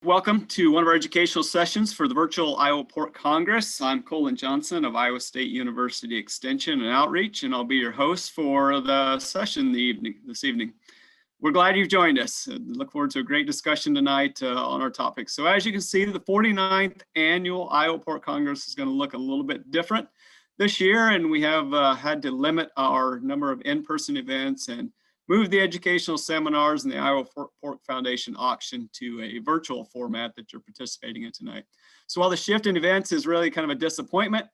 Welcome to one of our educational sessions for the virtual Iowa Pork Congress. I'm Colin Johnson of Iowa State University Extension and Outreach, and I'll be your host for the session this evening. We're glad you've joined us. Look forward to a great discussion tonight on our topic. So as you can see, the 49th Annual Iowa Pork Congress is going to look a little bit different this year, and we have had to limit our number of in-person events and move the educational seminars and the Iowa Pork Foundation auction to a virtual format that you're participating in tonight. So while the shift in events is really kind of a disappointment,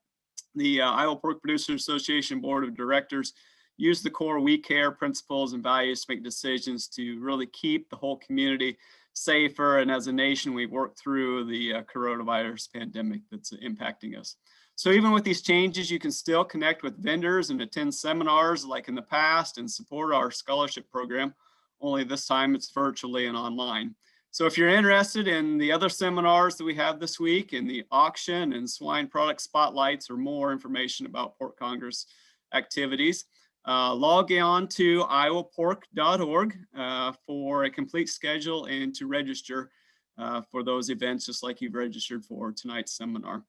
the Iowa Pork Producers Association Board of Directors used the core we care principles and values to make decisions to really keep the whole community safer. And as a nation, we've worked through the coronavirus pandemic that's impacting us. So even with these changes, you can still connect with vendors and attend seminars like in the past and support our scholarship program, only this time it's virtually and online. So if you're interested in the other seminars that we have this week in the auction and swine product spotlights or more information about Pork Congress activities, log on to iowapork.org for a complete schedule and to register for those events just like you've registered for tonight's seminar.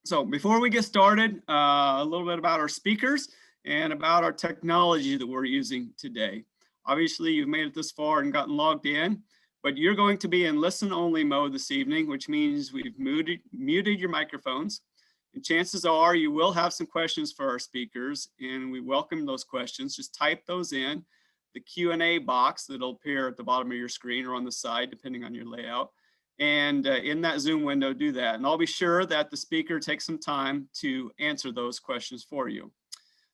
So before we get started, a little bit about our speakers and about our technology that we're using today. Obviously, you've made it this far and gotten logged in, but you're going to be in listen-only mode this evening, which means we've muted your microphones. And chances are you will have some questions for our speakers, and we welcome those questions. Just type those in the Q&A box that'll appear at the bottom of your screen or on the side, depending on your layout. And in that Zoom window, do that. And I'll be sure that the speaker takes some time to answer those questions for you.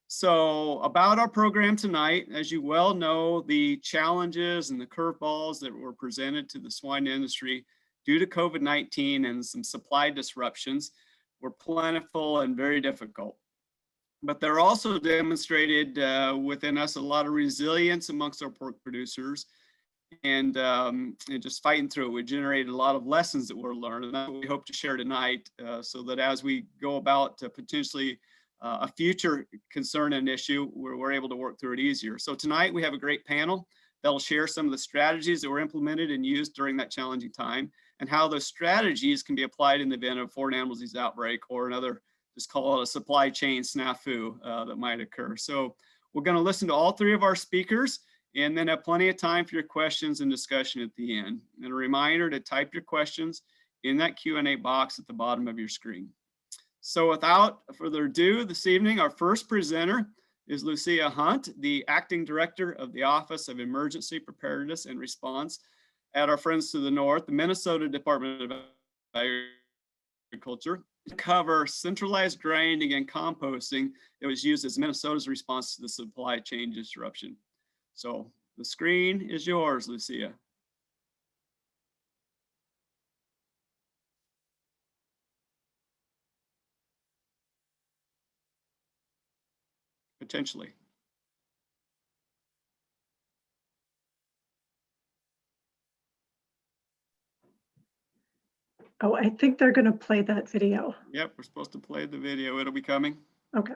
So about our program tonight, as you well know, the challenges and the curveballs that were presented to the swine industry due to COVID-19 and some supply disruptions were plentiful and very difficult. But they're also demonstrated within us a lot of resilience amongst our pork producers and just fighting through it. We generated a lot of lessons that were learned, and that's what we hope to share tonight so that as we go about potentially a future concern and issue, we're able to work through it easier. So tonight we have a great panel that'll share some of the strategies that were implemented and used during that challenging time and how those strategies can be applied in the event of a foreign animal disease outbreak or another, just call it a supply chain snafu that might occur. So we're going to listen to all three of our speakers and then have plenty of time for your questions and discussion at the end. And a reminder to type your questions in that Q&A box at the bottom of your screen. So without further ado, this evening, our first presenter is Lucia Hunt, the Acting Director of the Office of Emergency Preparedness and Response at our friends to the north, the Minnesota Department of Agriculture, to cover centralized grinding and composting that was used as Minnesota's response to the supply chain disruption. So the screen is yours, Lucia. Potentially. Oh, I think they're going to play that video. Yep, we're supposed to play the video. It'll be coming. Okay.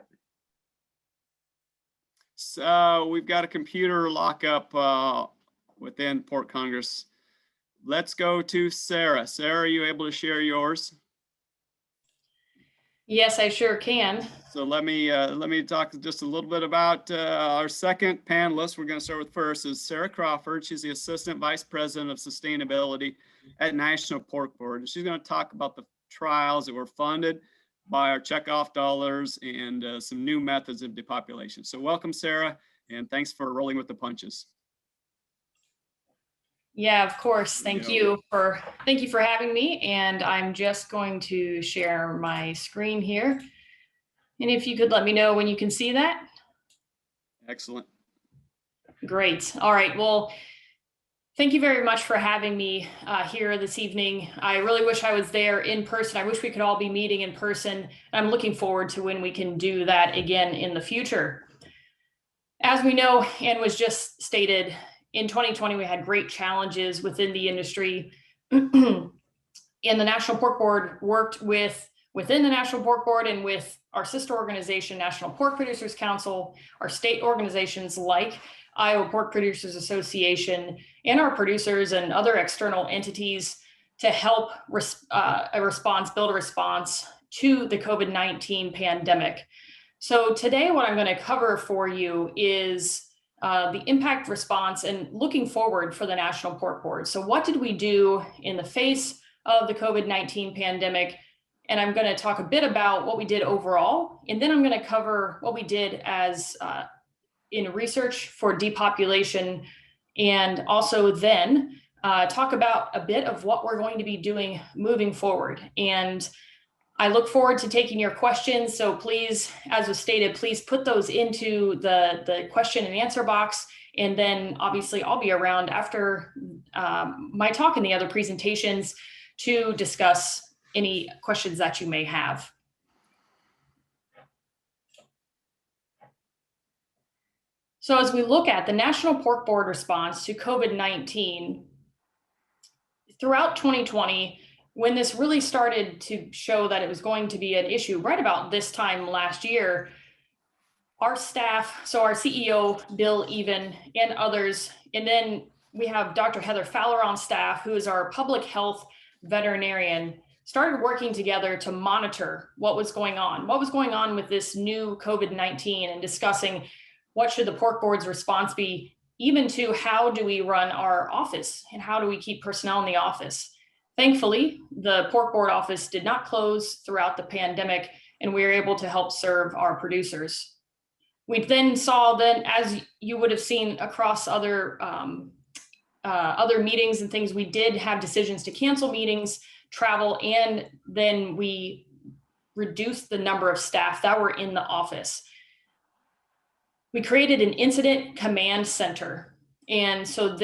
So we've got a computer lockup within Pork Congress. Let's go to Sara. Sara, are you able to share yours? Yes, I sure can. So let me talk just a little bit about our second panelist. We're going to start with first is Sara Crawford. She's the Assistant Vice President of Sustainability at National Pork Board. And she's going to talk about the trials that were funded by our Checkoff dollars and some new methods of depopulation. So welcome, Sara, and thanks for rolling with the punches. Yeah, of course. Thank you for having me. And I'm just going to share my screen here. And if you could let me know when you can see that. Excellent. Great. All right. Well, thank you very much for having me here this evening. I really wish I was there in person. I wish we could all be meeting in person. I'm looking forward to when we can do that again in the future. As we know, and was just stated, in 2020, we had great challenges within the industry. And the National Pork Board worked within the National Pork Board and with our sister organization, National Pork Producers Council, our state organizations like Iowa Pork Producers Association, and our producers and other external entities to help build a response to the COVID-19 pandemic. So today, what I'm going to cover for you is the impact response and looking forward for the National Pork Board. So what did we do in the face of the COVID-19 pandemic? And I'm going to talk a bit about what we did overall, and then I'm going to cover what we did as in research for depopulation, and also then talk about a bit of what we're going to be doing moving forward. And I look forward to taking your questions. So please, as was stated, please put those into the question and answer box. And then obviously I'll be around after my talk and the other presentations to discuss any questions that you may have. So as we look at the National Pork Board response to COVID-19, throughout 2020, when this really started to show that it was going to be an issue right about this time last year, our staff, so our CEO, Bill Even, and others, and then we have Dr. Heather Fowler on staff, who is our public health veterinarian, started working together to monitor what was going on with this new COVID-19, and discussing what should the pork board's response be, even to how do we run our office and how do we keep personnel in the office. Thankfully, the pork board office did not close throughout the pandemic, and we were able to help serve our producers. We then saw, as you would have seen across other meetings and things, we did have decisions to cancel meetings, travel, and then we reduced the number of staff that were in the office. We created an incident command center. And so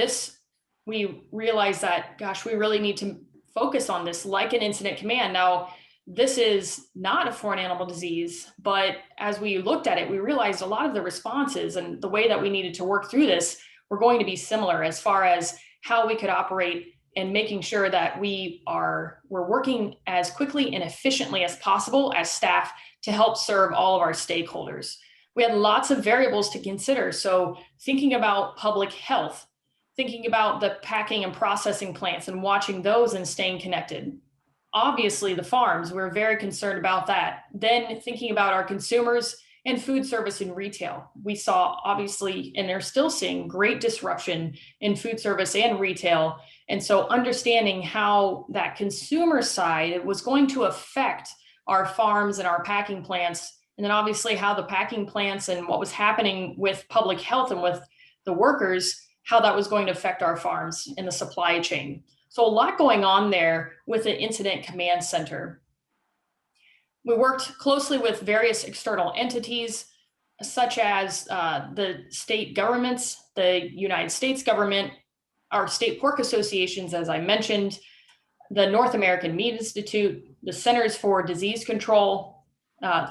we realized that, gosh, we really need to focus on this like an incident command. Now, this is not a foreign animal disease, but as we looked at it, we realized a lot of the responses and the way that we needed to work through this were going to be similar as far as how we could operate and making sure that we're working as quickly and efficiently as possible as staff to help serve all of our stakeholders. We had lots of variables to consider. So thinking about public health, thinking about the packing and processing plants and watching those and staying connected. Obviously the farms, we're very concerned about that. Then thinking about our consumers and food service and retail. We saw obviously, and they're still seeing, great disruption in food service and retail. And so understanding how that consumer side was going to affect our farms and our packing plants, and then obviously how the packing plants and what was happening with public health and with the workers, how that was going to affect our farms in the supply chain. So a lot going on there with the Incident Command Center. We worked closely with various external entities, such as the state governments, the United States government, our state pork associations, as I mentioned, the North American Meat Institute, the Centers for Disease Control,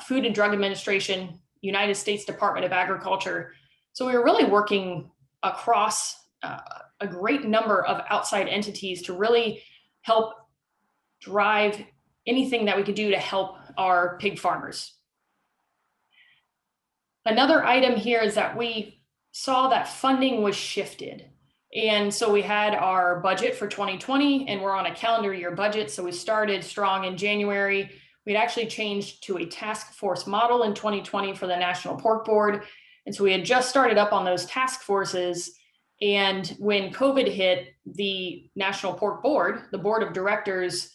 Food and Drug Administration, United States Department of Agriculture. So we were really working across a great number of outside entities to really help drive anything that we could do to help our pig farmers. Another item here is that we saw that funding was shifted. And so we had our budget for 2020, and we're on a calendar year budget. So we started strong in January. We'd actually changed to a task force model in 2020 for the National Pork Board. And so we had just started up on those task forces. And when COVID hit, the National Pork Board, the board of directors,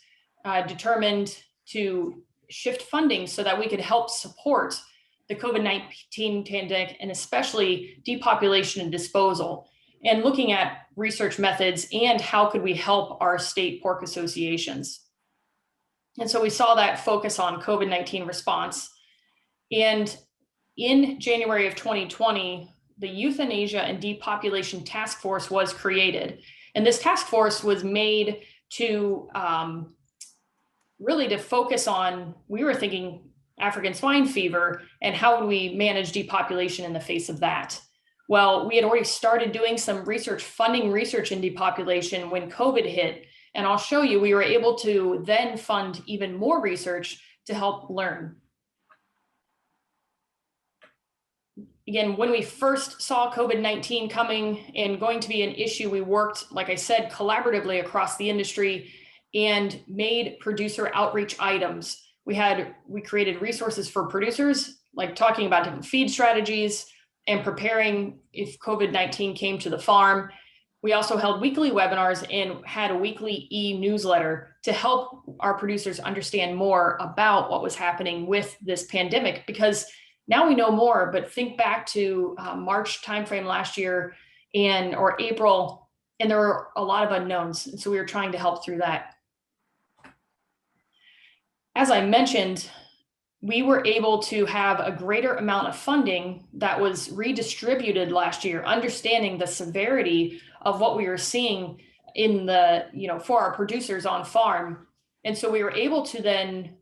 determined to shift funding so that we could help support the COVID-19 pandemic, and especially depopulation and disposal, and looking at research methods and how could we help our state pork associations. And so we saw that focus on COVID-19 response. And in January of 2020, the Euthanasia and Depopulation Task Force was created. And this task force was made to really to focus on, we were thinking African swine fever and how would we manage depopulation in the face of that. Well, we had already started doing some research, funding research in depopulation when COVID hit. And I'll show you, we were able to then fund even more research to help learn. Again, when we first saw COVID-19 coming and going to be an issue, we worked, like I said, collaboratively across the industry and made producer outreach items. We created resources for producers, like talking about different feed strategies and preparing if COVID-19 came to the farm. We also held weekly webinars and had a weekly e-newsletter to help our producers understand more about what was happening with this pandemic, because now we know more, but think back to March timeframe last year or April, and there were a lot of unknowns. And so we were trying to help through that. As I mentioned, we were able to have a greater amount of funding that was redistributed last year, understanding the severity of what we were seeing in for our producers on farm. And so we were able to then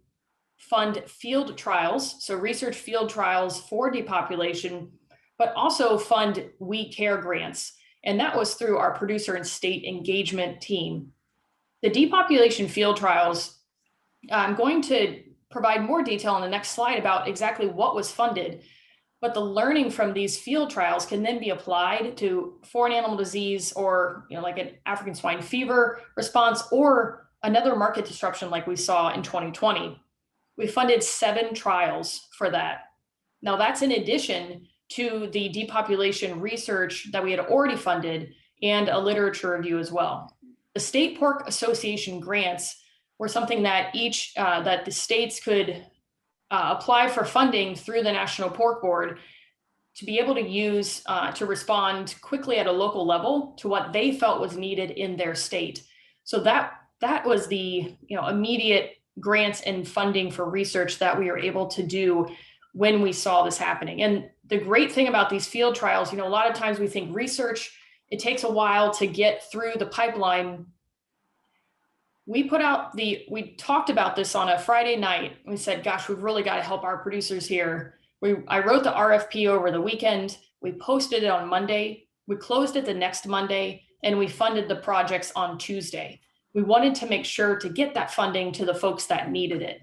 fund field trials, so research field trials for depopulation, but also fund We Care grants. And that was through our producer and state engagement team. The depopulation field trials, I'm going to provide more detail on the next slide about exactly what was funded, but the learning from these field trials can then be applied to foreign animal disease or like an African swine fever response or another market disruption like we saw in 2020. We funded 7 trials for that. Now that's in addition to the depopulation research that we had already funded and a literature review as well. The State Pork Association grants were something that that the states could apply for funding through the National Pork Board to be able to use to respond quickly at a local level to what they felt was needed in their state. So that was the immediate grants and funding for research that we were able to do when we saw this happening. And the great thing about these field trials, a lot of times we think research, it takes a while to get through the pipeline. We talked about this on a Friday night. We said, gosh, we've really got to help our producers here. I wrote the RFP over the weekend. We posted it on Monday. We closed it the next Monday, and we funded the projects on Tuesday. We wanted to make sure to get that funding to the folks that needed it.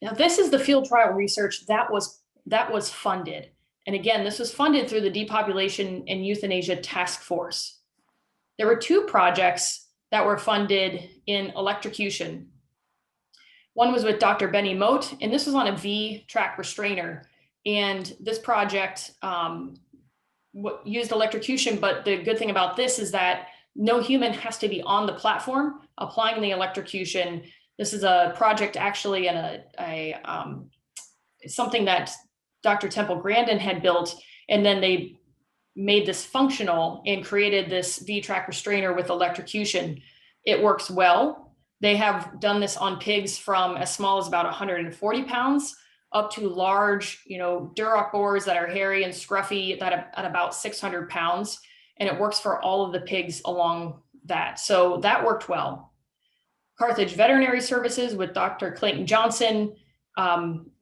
Now, this is the field trial research that was funded. And again, this was funded through the Depopulation and Euthanasia Task Force. There were 2 projects that were funded in electrocution. One was with Dr. Benny Moat, and this was on a V-track restrainer. And this project used electrocution, but the good thing about this is that no human has to be on the platform applying the electrocution. This is a project actually and something that Dr. Temple Grandin had built, and then they made this functional and created this V-track restrainer with electrocution. It works well. They have done this on pigs from as small as about 140 pounds up to large, Duroc boars that are hairy and scruffy at about 600 pounds. And it works for all of the pigs along that. So that worked well. Carthage Veterinary Services with Dr. Colin Johnson,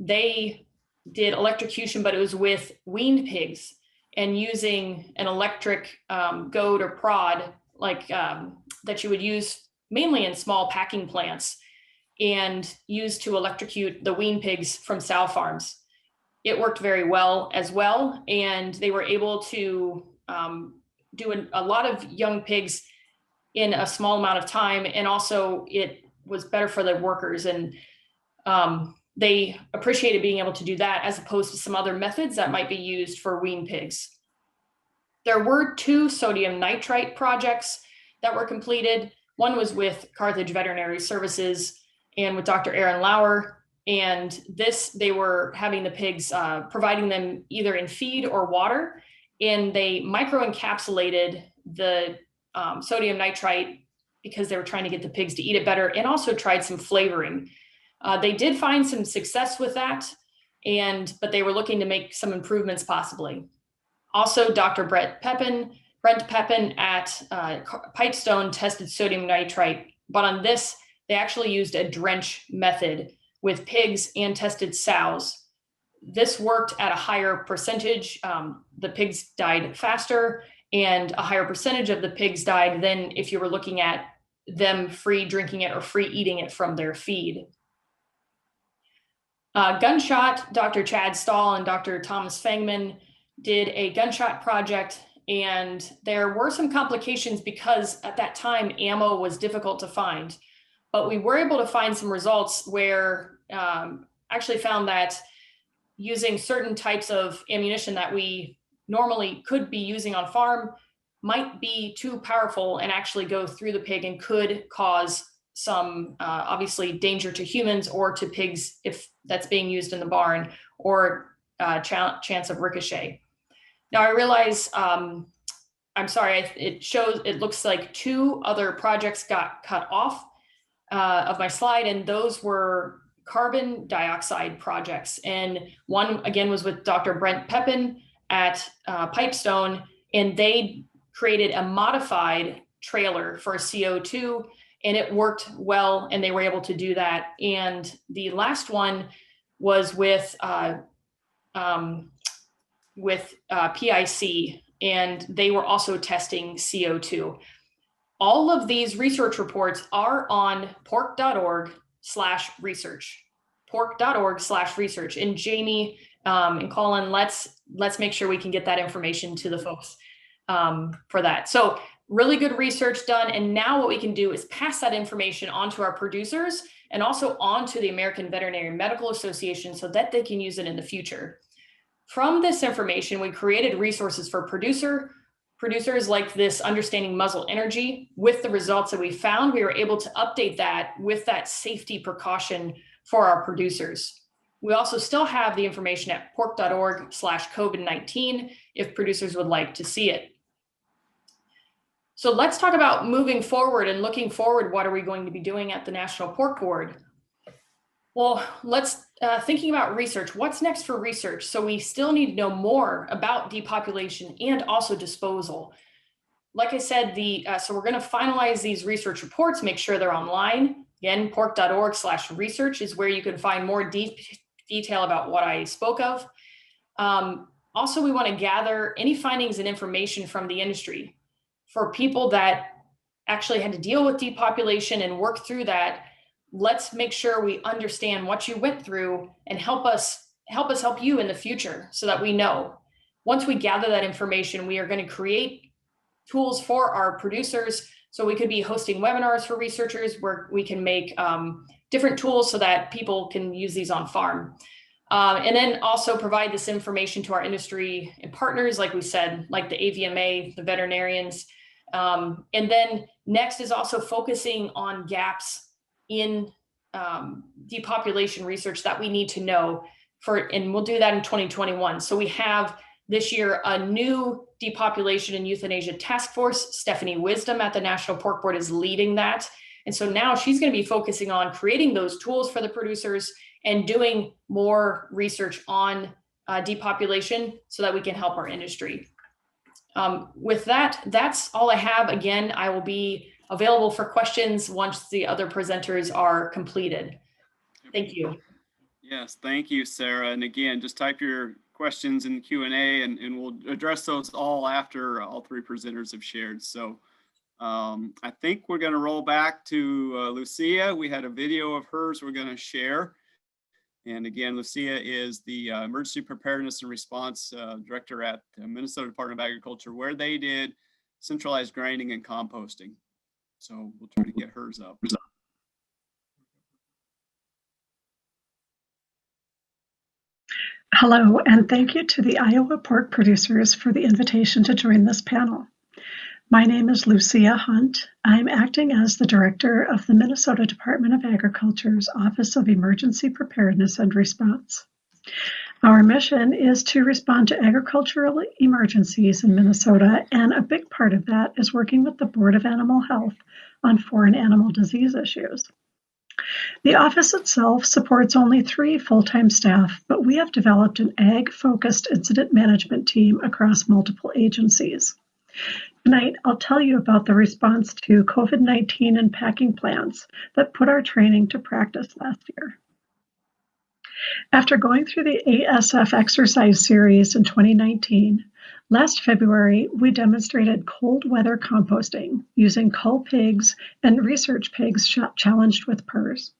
they did electrocution, but it was with weaned pigs and using an electric goad or prod that you would use mainly in small packing plants and used to electrocute the weaned pigs from sow farms. It worked very well as well, and they were able to do a lot of young pigs in a small amount of time, and also it was better for the workers, and they appreciated being able to do that as opposed to some other methods that might be used for weaned pigs. There were 2 sodium nitrite projects that were completed. One was with Carthage Veterinary Services and with Dr. Aaron Lauer, and they were having the pigs, providing them either in feed or water, and they microencapsulated the sodium nitrite because they were trying to get the pigs to eat it better, and also tried some flavoring. They did find some success with that, but they were looking to make some improvements possibly. Also, Dr. Brent Pepin at Pipestone tested sodium nitrite, but on this, they actually used a drench method with pigs and tested sows. This worked at a higher percentage. The pigs died faster, and a higher percentage of the pigs died than if you were looking at them free drinking it or free eating it from their feed. Gunshot, Dr. Chad Stahl and Dr. Thomas Fangman did a gunshot project and there were some complications because at that time ammo was difficult to find. But we were able to find some results where actually found that using certain types of ammunition that we normally could be using on farm might be too powerful and actually go through the pig and could cause some obviously danger to humans or to pigs if that's being used in the barn, or chance of ricochet. Now I realize, I'm sorry, it looks like 2 other projects got cut off of my slide, and those were carbon dioxide projects. And one again was with Dr. Brent Pepin at Pipestone, and they created a modified trailer for CO2, and it worked well, and they were able to do that. And the last one was with PIC, and they were also testing CO2. All of these research reports are on pork.org/research, pork.org/research. And Jamie and Colin, let's make sure we can get that information to the folks for that. So really good research done. And now what we can do is pass that information on to our producers and also on to the American Veterinary Medical Association so that they can use it in the future. From this information, we created resources for producers like this Understanding Muzzle Energy. With the results that we found, we were able to update that with that safety precaution for our producers. We also still have the information at pork.org/COVID-19 if producers would like to see it. So let's talk about moving forward and looking forward. What are we going to be doing at the National Pork Board? Well, let's thinking about research. What's next for research? So we still need to know more about depopulation and also disposal. Like I said, so we're going to finalize these research reports, make sure they're online. Again, pork.org/research is where you can find more detail about what I spoke of. Also, we want to gather any findings and information from the industry. For people that actually had to deal with depopulation and work through that, let's make sure we understand what you went through and help us help you in the future so that we know. Once we gather that information, we are going to create tools for our producers. So we could be hosting webinars for researchers where we can make different tools so that people can use these on farm. And then also provide this information to our industry and partners, like we said, like the AVMA, the veterinarians. And then next is also focusing on gaps in depopulation research that we need to know and we'll do that in 2021. So we have this year a new depopulation and euthanasia task force. Stephanie Wisdom at the National Pork Board is leading that. And so now she's going to be focusing on creating those tools for the producers and doing more research on depopulation so that we can help our industry. With that, that's all I have. Again, I will be available for questions once the other presenters are completed. Thank you. Yes, thank you, Sarah. And again, just type your questions in the Q&A and we'll address those all after all 3 presenters have shared. So I think we're going to roll back to Lucia. We had a video of hers we're going to share. And again, Lucia is the Emergency Preparedness and Response Director at the Minnesota Department of Agriculture, where they did centralized grinding and composting. So we'll try to get hers up. Hello, and thank you to the Iowa pork producers for the invitation to join this panel. My name is Lucia Hunt. I'm acting as the director of the Minnesota Department of Agriculture's Office of Emergency Preparedness and Response. Our mission is to respond to agricultural emergencies in Minnesota, and a big part of that is working with the Board of Animal Health on foreign animal disease issues. The office itself supports only 3 full-time staff, but we have developed an ag-focused incident management team across multiple agencies. Tonight, I'll tell you about the response to COVID-19 and packing plants that put our training to practice last year. After going through the ASF exercise series in 2019, last February, we demonstrated cold weather composting using cull pigs and research pigs challenged with PRRS.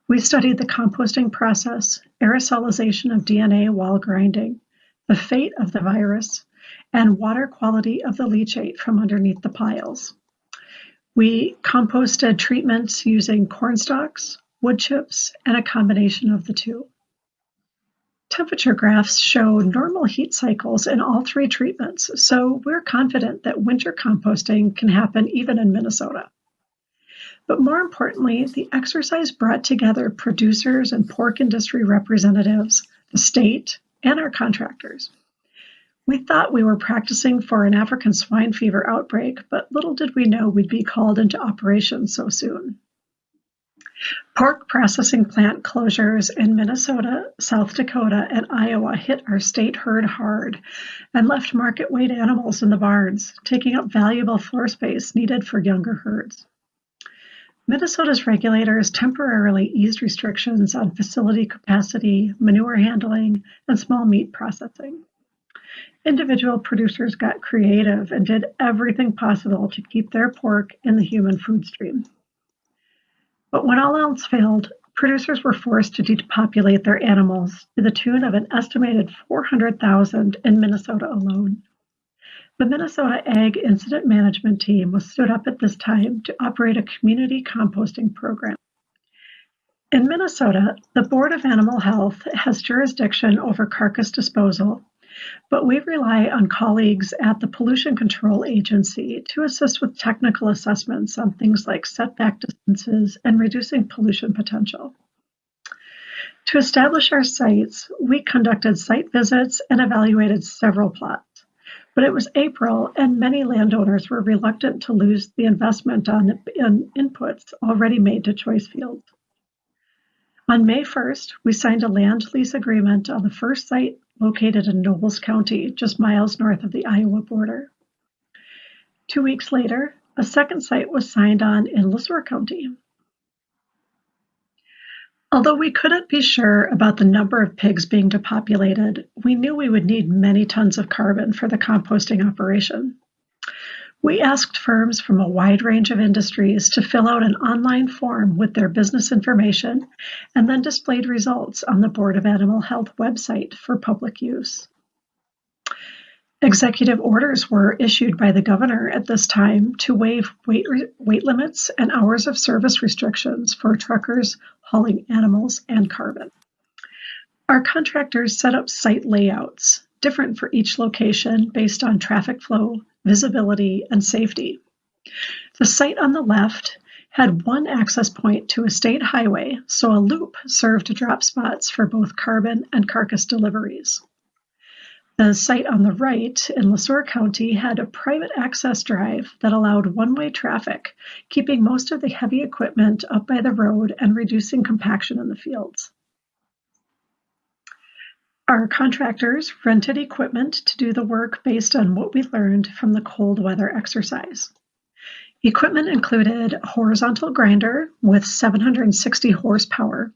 We studied the composting process, aerosolization of DNA while grinding, the fate of the virus, and water quality of the leachate from underneath the piles. We composted treatments using corn stalks, wood chips, and a combination of the two. Temperature graphs show normal heat cycles in all three treatments, so we're confident that winter composting can happen even in Minnesota. But more importantly, the exercise brought together producers and pork industry representatives, the state, and our contractors. We thought we were practicing for an African swine fever outbreak, but little did we know we'd be called into operation so soon. Pork processing plant closures in Minnesota, South Dakota, and Iowa hit our state herd hard and left market weight animals in the barns, taking up valuable floor space needed for younger herds. Minnesota's regulators temporarily eased restrictions on facility capacity, manure handling, and small meat processing. Individual producers got creative and did everything possible to keep their pork in the human food stream. But when all else failed, producers were forced to depopulate their animals to the tune of an estimated 400,000 in Minnesota alone. The Minnesota Ag Incident Management Team was stood up at this time to operate a community composting program. In Minnesota, the Board of Animal Health has jurisdiction over carcass disposal, but we rely on colleagues at the Pollution Control Agency to assist with technical assessments on things like setback distances and reducing pollution potential. To establish our sites, we conducted site visits and evaluated several plots. But it was April, and many landowners were reluctant to lose the investment in inputs already made to choice fields. On May 1st, we signed a land lease agreement on the first site located in Nobles County, just miles north of the Iowa border. 2 weeks later, a second site was signed on in LeSueur County. Although we couldn't be sure about the number of pigs being depopulated, we knew we would need many tons of carbon for the composting operation. We asked firms from a wide range of industries to fill out an online form with their business information and then displayed results on the Board of Animal Health website for public use. Executive orders were issued by the governor at this time to waive weight limits and hours of service restrictions for truckers hauling animals and carbon. Our contractors set up site layouts, different for each location based on traffic flow, visibility, and safety. The site on the left had one access point to a state highway, so a loop served to drop spots for both carbon and carcass deliveries. The site on the right in LeSueur County had a private access drive that allowed one-way traffic, keeping most of the heavy equipment up by the road and reducing compaction in the fields. Our contractors rented equipment to do the work based on what we learned from the cold weather exercise. Equipment included a horizontal grinder with 760 horsepower.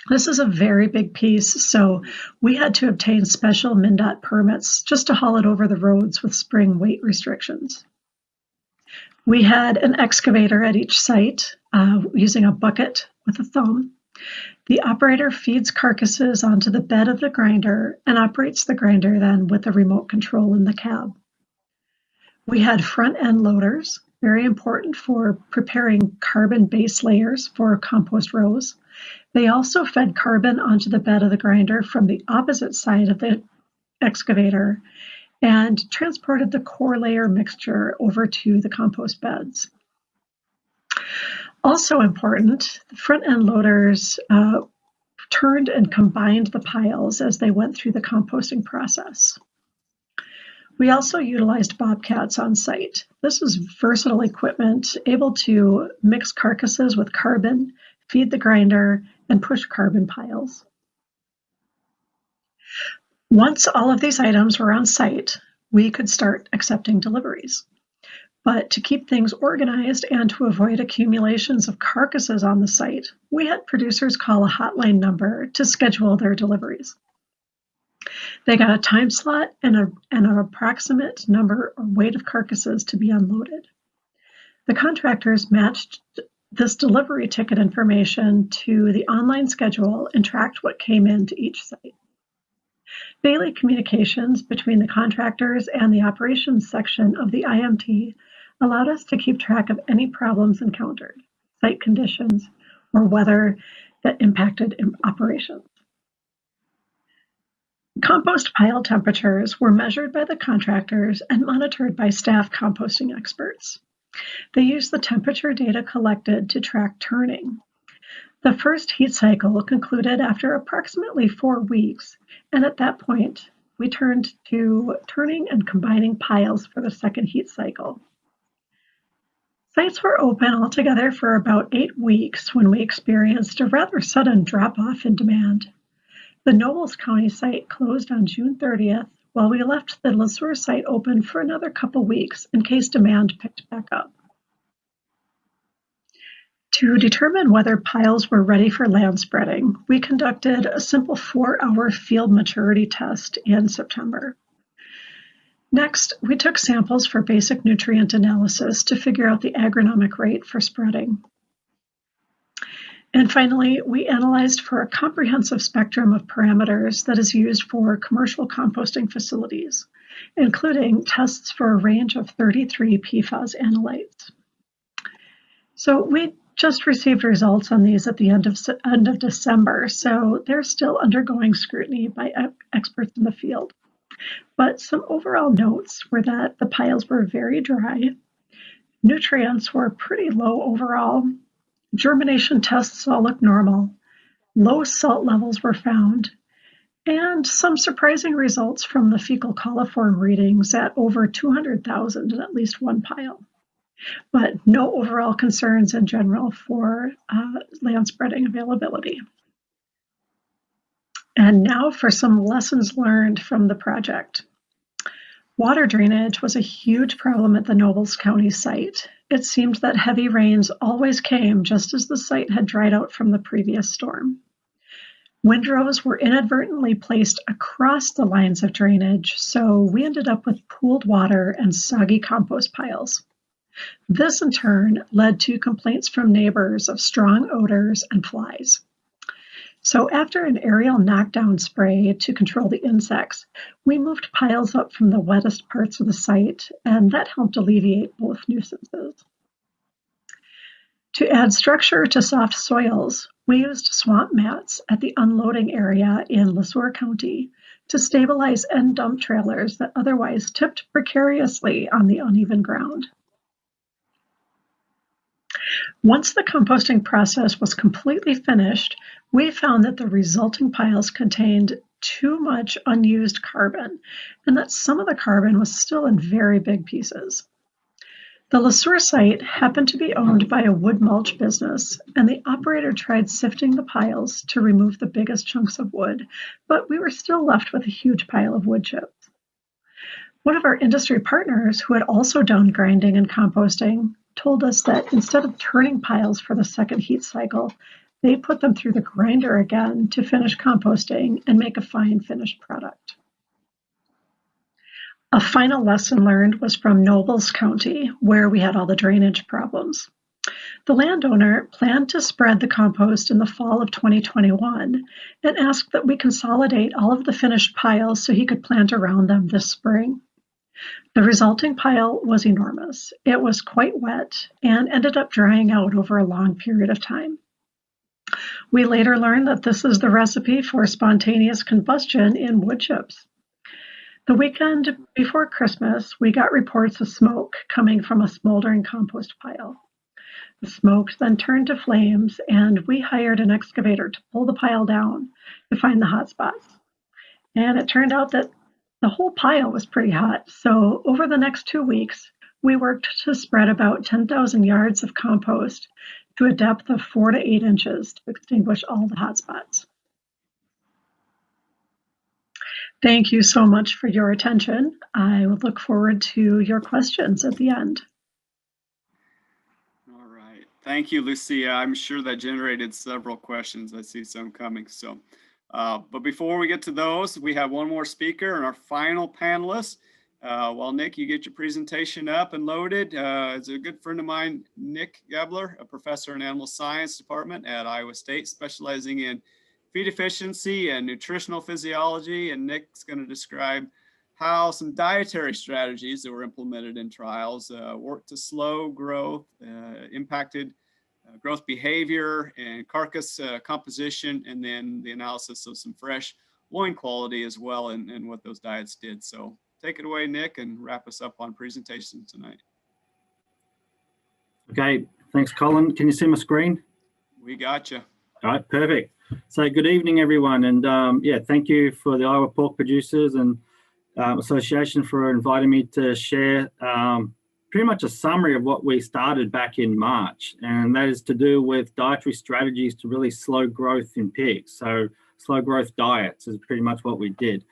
This is a very big piece, so we had to obtain special MnDOT permits just to haul it over the roads with spring weight restrictions. We had an excavator at each site using a bucket with a thumb. The operator feeds carcasses onto the bed of the grinder and operates the grinder then with a remote control in the cab. We had front end loaders, very important for preparing carbon base layers for compost rows. They also fed carbon onto the bed of the grinder from the opposite side of the excavator and transported the core layer mixture over to the compost beds. Also important, the front end loaders turned and combined the piles as they went through the composting process. We also utilized bobcats on site. This is versatile equipment able to mix carcasses with carbon, feed the grinder, and push carbon piles. Once all of these items were on site, we could start accepting deliveries. But to keep things organized and to avoid accumulations of carcasses on the site, we had producers call a hotline number to schedule their deliveries. They got a time slot and an approximate number or weight of carcasses to be unloaded. The contractors matched this delivery ticket information to the online schedule and tracked what came into each site. Daily communications between the contractors and the operations section of the IMT allowed us to keep track of any problems encountered, site conditions, or weather that impacted operations. Compost pile temperatures were measured by the contractors and monitored by staff composting experts. They used the temperature data collected to track turning. The first heat cycle concluded after approximately 4 weeks, and at that point, we turned to turning and combining piles for the second heat cycle. Sites were open altogether for about 8 weeks when we experienced a rather sudden drop-off in demand. The Nobles County site closed on June 30th, while we left the LeSueur site open for another couple weeks in case demand picked back up. To determine whether piles were ready for land spreading, we conducted a simple 4-hour field maturity test in September. Next, we took samples for basic nutrient analysis to figure out the agronomic rate for spreading. And finally, we analyzed for a comprehensive spectrum of parameters that is used for commercial composting facilities, including tests for a range of 33 PFAS analytes. So we just received results on these at the end of December, so they're still undergoing scrutiny by experts in the field. But some overall notes were that the piles were very dry, nutrients were pretty low overall, germination tests all looked normal, low salt levels were found, and some surprising results from the fecal coliform readings at over 200,000 in at least one pile. But no overall concerns in general for land spreading availability. And now for some lessons learned from the project. Water drainage was a huge problem at the Nobles County site. It seemed that heavy rains always came just as the site had dried out from the previous storm. Windrows were inadvertently placed across the lines of drainage, so we ended up with pooled water and soggy compost piles. This, in turn, led to complaints from neighbors of strong odors and flies. So after an aerial knockdown spray to control the insects, we moved piles up from the wettest parts of the site, and that helped alleviate both nuisances. To add structure to soft soils, we used swamp mats at the unloading area in LeSueur County to stabilize end dump trailers that otherwise tipped precariously on the uneven ground. Once the composting process was completely finished, we found that the resulting piles contained too much unused carbon, and that some of the carbon was still in very big pieces. The LeSueur site happened to be owned by a wood mulch business, and the operator tried sifting the piles to remove the biggest chunks of wood, but we were still left with a huge pile of wood chips. One of our industry partners, who had also done grinding and composting, told us that instead of turning piles for the second heat cycle, they put them through the grinder again to finish composting and make a fine finished product. A final lesson learned was from Nobles County, where we had all the drainage problems. The landowner planned to spread the compost in the fall of 2021 and asked that we consolidate all of the finished piles so he could plant around them this spring. The resulting pile was enormous. It was quite wet and ended up drying out over a long period of time. We later learned that this is the recipe for spontaneous combustion in wood chips. The weekend before Christmas, we got reports of smoke coming from a smoldering compost pile. The smoke then turned to flames, and we hired an excavator to pull the pile down to find the hot spots. And it turned out that the whole pile was pretty hot, so over the next 2 weeks, we worked to spread about 10,000 yards of compost to a depth of 4 to 8 inches to extinguish all the hot spots. Thank you so much for your attention. I will look forward to your questions at the end. All right. Thank you, Lucia. I'm sure that generated several questions. I see some coming. So, but before we get to those, we have one more speaker and our final panelist. While Nick, you get your presentation up and loaded, it's a good friend of mine, Nick Gebler, a professor in animal science department at Iowa State, specializing in feed efficiency and nutritional physiology, and Nick's going to describe how some dietary strategies that were implemented in trials worked to slow growth, impacted growth behavior and carcass composition, and then the analysis of some fresh loin quality as well, and what those diets did. So take it away, Nick, and wrap us up on presentation tonight. Okay, thanks, Colin. Can you see my screen? We got you. All right, perfect. So good evening, everyone. And yeah, thank you for the Iowa Pork Producers and Association for inviting me to share pretty much a summary of what we started back in March. And that is to do with dietary strategies to really slow growth in pigs. So slow growth diets is pretty much what we did.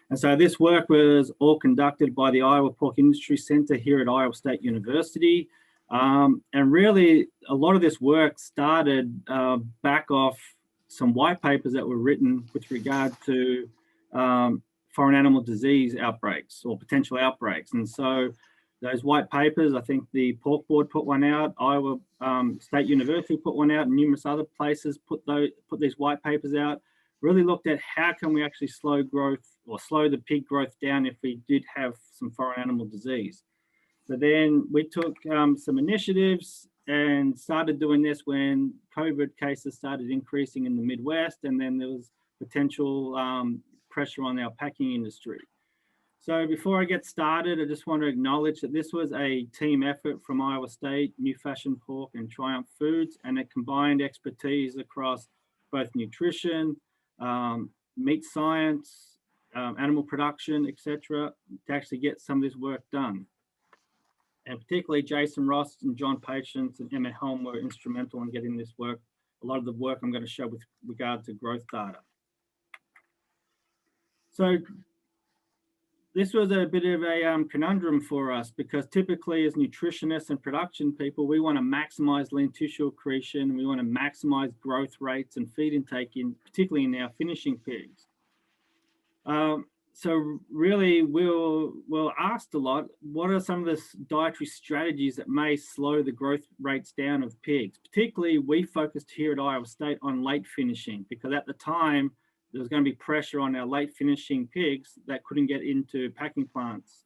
And so this work was all conducted by the Iowa Pork Industry Center here at Iowa State University. And really, a lot of this work started back off some white papers that were written with regard to foreign animal disease outbreaks or potential outbreaks. And so those white papers, I think the Pork Board put one out, Iowa State University put one out, and numerous other places put these white papers out, really looked at how can we actually slow growth or slow the pig growth down if we did have some foreign animal disease. So then we took some initiatives and started doing this when COVID cases started increasing in the Midwest, and then there was potential pressure on our packing industry. So before I get started, I just want to acknowledge that this was a team effort from Iowa State, New Fashion Pork, and Triumph Foods, and it combined expertise across both nutrition, meat science, animal production, etc., to actually get some of this work done. And particularly Jason Ross and John Patience and Emma Helm were instrumental in getting this work, a lot of the work I'm going to show with regard to growth data. So this was a bit of a conundrum for us, because typically as nutritionists and production people, we want to maximize lean tissue accretion. We want to maximize growth rates and feed intake, particularly in our finishing pigs. So really we'll asked a lot, what are some of the dietary strategies that may slow the growth rates down of pigs? Particularly we focused here at Iowa State on late finishing, because at the time there was going to be pressure on our late finishing pigs that couldn't get into packing plants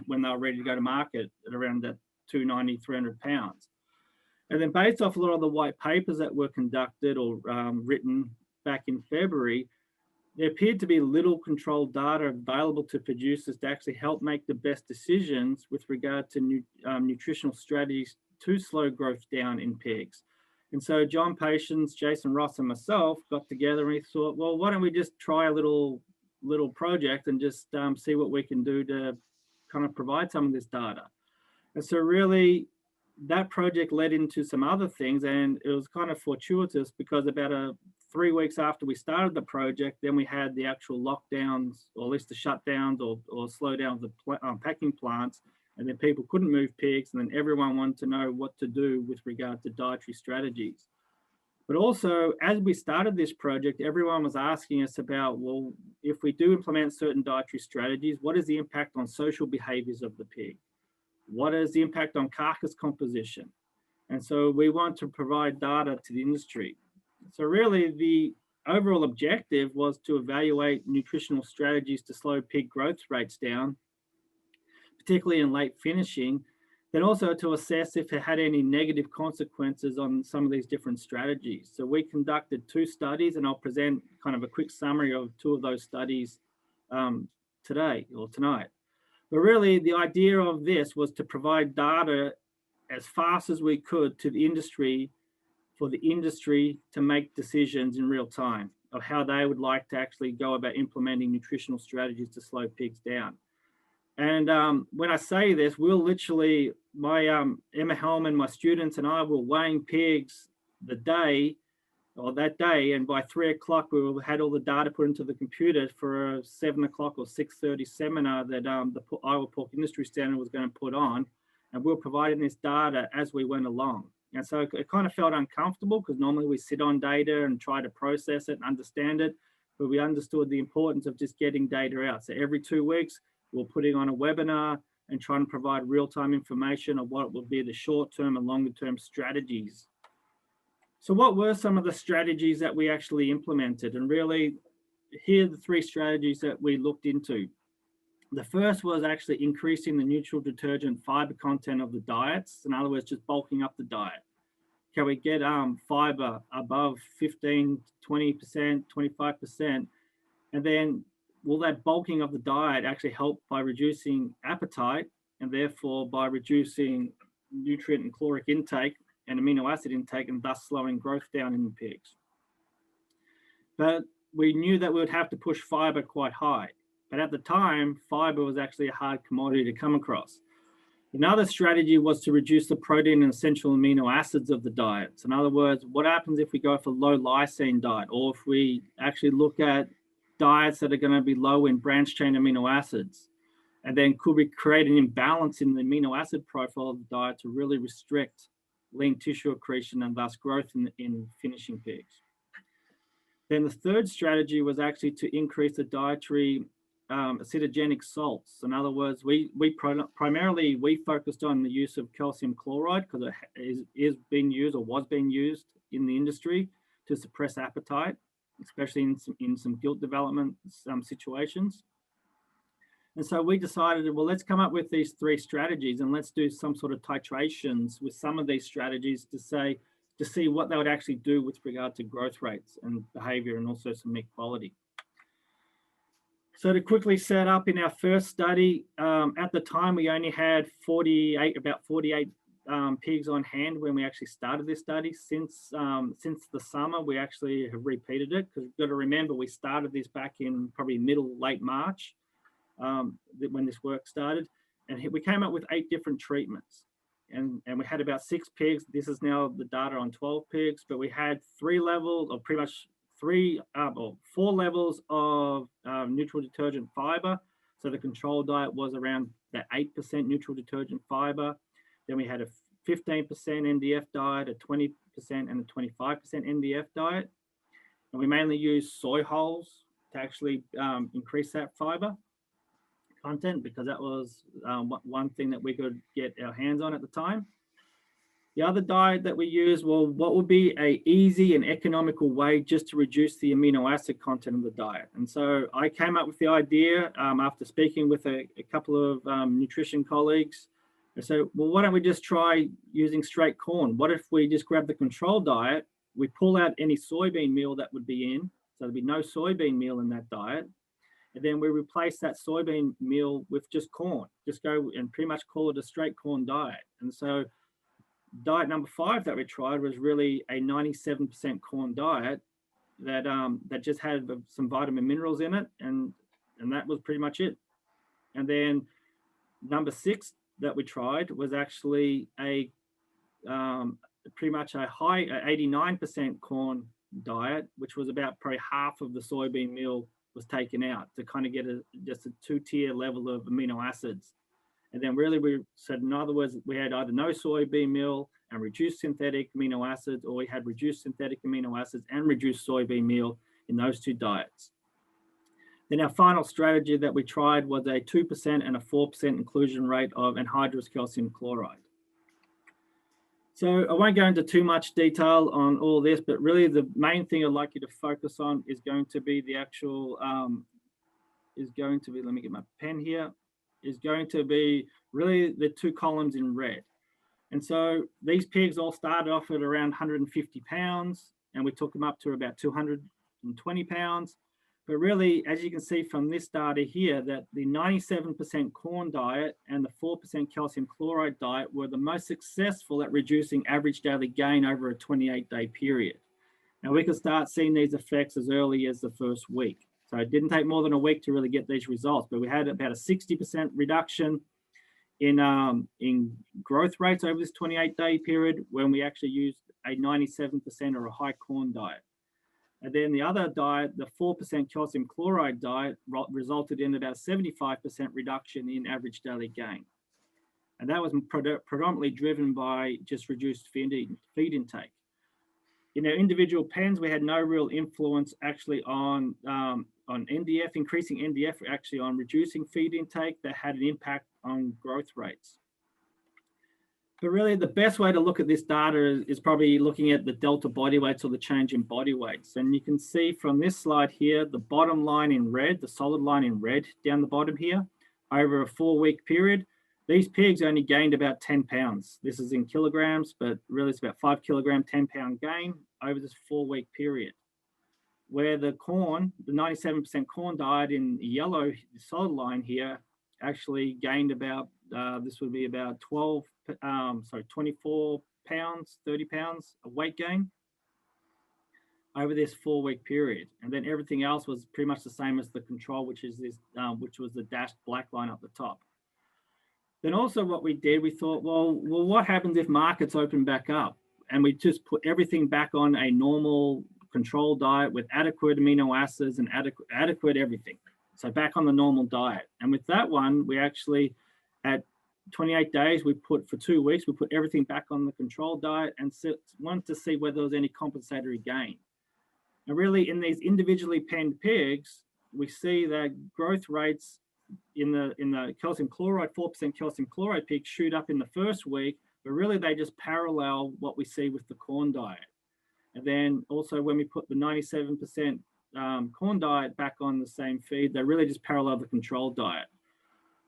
when they were ready to go to market at around that 290, 300 pounds. And then based off a lot of the white papers that were conducted or written back in February, there appeared to be little controlled data available to producers to actually help make the best decisions with regard to nutritional strategies to slow growth down in pigs. And so John Patience, Jason Ross, and myself got together and we thought, well, why don't we just try a little project and just see what we can do to kind of provide some of this data. And so really that project led into some other things, and it was kind of fortuitous because about 3 weeks after we started the project, then we had the actual lockdowns, or at least the shutdowns or slowdowns of the packing plants, and then people couldn't move pigs, and then everyone wanted to know what to do with regard to dietary strategies. But also, as we started this project, everyone was asking us about, well, if we do implement certain dietary strategies, what is the impact on social behaviors of the pig? What is the impact on carcass composition? And so we want to provide data to the industry. So really the overall objective was to evaluate nutritional strategies to slow pig growth rates down, particularly in late finishing, then also to assess if it had any negative consequences on some of these different strategies. So we conducted 2 studies, and I'll present kind of a quick summary of 2 of those studies today or tonight. But really the idea of this was to provide data as fast as we could to the industry, for the industry to make decisions in real time of how they would like to actually go about implementing nutritional strategies to slow pigs down. And when I say this, we'll literally, my Emma Helm and my students and I were weighing pigs that day, and by 3 o'clock we had all the data put into the computer for a 7 o'clock or 6:30 seminar that the Iowa Pork Industry Center was going to put on, and we were providing this data as we went along. And so it kind of felt uncomfortable, because normally we sit on data and try to process it and understand it, but we understood the importance of just getting data out. So every 2 weeks, we're putting on a webinar and trying to provide real-time information of what will be the short-term and longer-term strategies. So what were some of the strategies that we actually implemented? And really, here are the 3 strategies that we looked into. The first was actually increasing the neutral detergent fiber content of the diets. In other words, just bulking up the diet. Can we get fiber above 15, 20%, 25%? And then will that bulking of the diet actually help by reducing appetite and therefore by reducing nutrient and caloric intake and amino acid intake, and thus slowing growth down in the pigs? But we knew that we would have to push fiber quite high. But at the time, fiber was actually a hard commodity to come across. Another strategy was to reduce the protein and essential amino acids of the diets. In other words, what happens if we go for low lysine diet, or if we actually look at diets that are going to be low in branched chain amino acids? And then could we create an imbalance in the amino acid profile of the diet to really restrict lean tissue accretion and thus growth in finishing pigs? Then the third strategy was actually to increase the dietary acidogenic salts. In other words, we primarily focused on the use of calcium chloride because it is being used or was being used in the industry to suppress appetite, especially in some guilt development situations. And so we decided, well, let's come up with these 3 strategies and let's do some sort of titrations with some of these strategies to see what they would actually do with regard to growth rates and behavior, and also some meat quality. So to quickly set up, in our first study, at the time we only had about 48 pigs on hand when we actually started this study. Since the summer, we actually have repeated it, because you've got to remember we started this back in probably late March when this work started, and we came up with 8 different treatments. And we had about 6 pigs. This is now the data on 12 pigs, but we had 3 levels, or pretty much 4 levels of neutral detergent fiber. So the control diet was around that 8% neutral detergent fiber. Then we had a 15% NDF diet, a 20% and a 25% NDF diet. And we mainly used soy hulls to actually increase that fiber content, because that was one thing that we could get our hands on at the time. The other diet that we used, well, what would be an easy and economical way just to reduce the amino acid content of the diet? And so I came up with the idea after speaking with a couple of nutrition colleagues. I said, well, why don't we just try using straight corn? What if we just grab the control diet, we pull out any soybean meal that would be in, so there'd be no soybean meal in that diet, and then we replace that soybean meal with just corn, just go and pretty much call it a straight corn diet. And so diet number 5 that we tried was really a 97% corn diet that just had some vitamin minerals in it, and that was pretty much it. And then number 6 that we tried was actually a pretty much a high 89% corn diet, which was about probably half of the soybean meal was taken out to kind of get just a 2-tier level of amino acids. And then really we said, in other words, we had either no soybean meal and reduced synthetic amino acids, or we had reduced synthetic amino acids and reduced soybean meal in those 2 diets. Then our final strategy that we tried was a 2% and a 4% inclusion rate of anhydrous calcium chloride. So I won't go into too much detail on all this, but really the main thing I'd like you to focus on is going to be the actual, let me get my pen here, is going to be really the 2 columns in red. And so these pigs all started off at around 150 pounds, and we took them up to about 220 pounds. But really, as you can see from this data here, that the 97% corn diet and the 4% calcium chloride diet were the most successful at reducing average daily gain over a 28-day period. Now we could start seeing these effects as early as the first week. So it didn't take more than a week to really get these results, but we had about a 60% reduction in growth rates over this 28-day period when we actually used a 97% or a high corn diet. And then the other diet, the 4% calcium chloride diet, resulted in about a 75% reduction in average daily gain. And that was predominantly driven by just reduced feed intake. In our individual pens, we had no real influence actually on NDF, increasing NDF, actually on reducing feed intake that had an impact on growth rates. But really the best way to look at this data is probably looking at the delta body weights or the change in body weights. And you can see from this slide here, the bottom line in red, the solid line in red down the bottom here, over a 4-week period, these pigs only gained about 10 pounds. This is in kilograms, but really it's about 5 kilogram, 10 pound gain over this 4-week period. Where the corn, the 97% corn diet in yellow, the solid line here, actually gained about, this would be about 24 pounds, 30 pounds of weight gain over this 4-week period. And then everything else was pretty much the same as the control, which is this, which was the dashed black line up the top. Then also what we did, we thought, well, what happens if markets open back up? And we just put everything back on a normal control diet with adequate amino acids and adequate everything. So back on the normal diet. And with that one, we actually, at 28 days, we put for 2 weeks, we put everything back on the control diet and wanted to see whether there was any compensatory gain. And really in these individually penned pigs, we see that growth rates in the calcium chloride, 4% calcium chloride pigs shoot up in the first week, but really they just parallel what we see with the corn diet. And then also when we put the 97% corn diet back on the same feed, they really just parallel the control diet.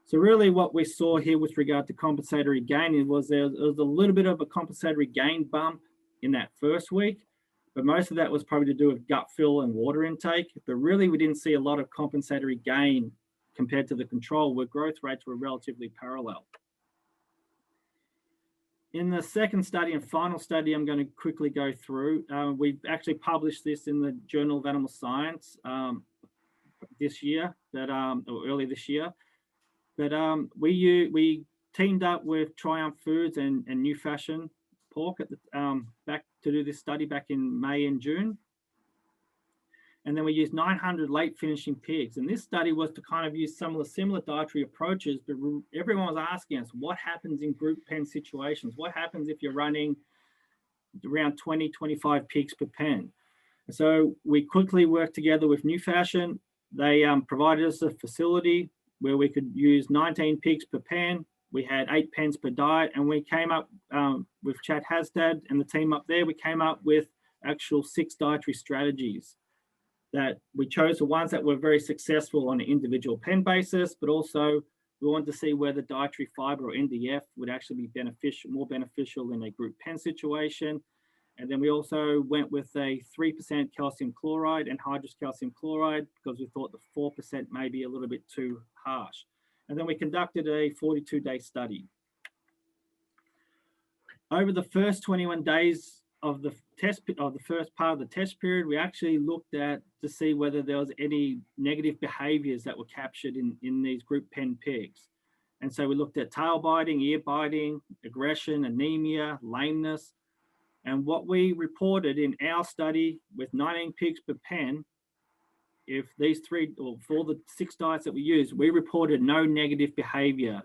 So really what we saw here with regard to compensatory gain was there was a little bit of a compensatory gain bump in that first week, but most of that was probably to do with gut fill and water intake. But really we didn't see a lot of compensatory gain compared to the control, where growth rates were relatively parallel. In the second study and final study, I'm going to quickly go through. We've actually published this in the Journal of Animal Science this year, or early this year. But we teamed up with Triumph Foods and New Fashion Pork at the, back to do this study back in May and June. And then we used 900 late finishing pigs. And this study was to kind of use some of the similar dietary approaches, but everyone was asking us, what happens in group pen situations? What happens if you're running around 20, 25 pigs per pen? And so we quickly worked together with New Fashion. They provided us a facility where we could use 19 pigs per pen. We had 8 pens per diet, and we came up with Chad Hasdad and the team up there, we came up with actual 6 dietary strategies that we chose the ones that were very successful on an individual pen basis, but also we wanted to see whether dietary fiber or NDF would actually be more beneficial in a group pen situation. And then we also went with a 3% calcium chloride and hydrous calcium chloride because we thought the 4% may be a little bit too harsh. And then we conducted a 42-day study. Over the first 21 days of the first part of the test period, we actually looked at to see whether there was any negative behaviors that were captured in these group pen pigs. And so we looked at tail biting, ear biting, aggression, anemia, lameness. And what we reported in our study with 19 pigs per pen, if these 3 or 4 the 6 diets that we used, we reported no negative behavior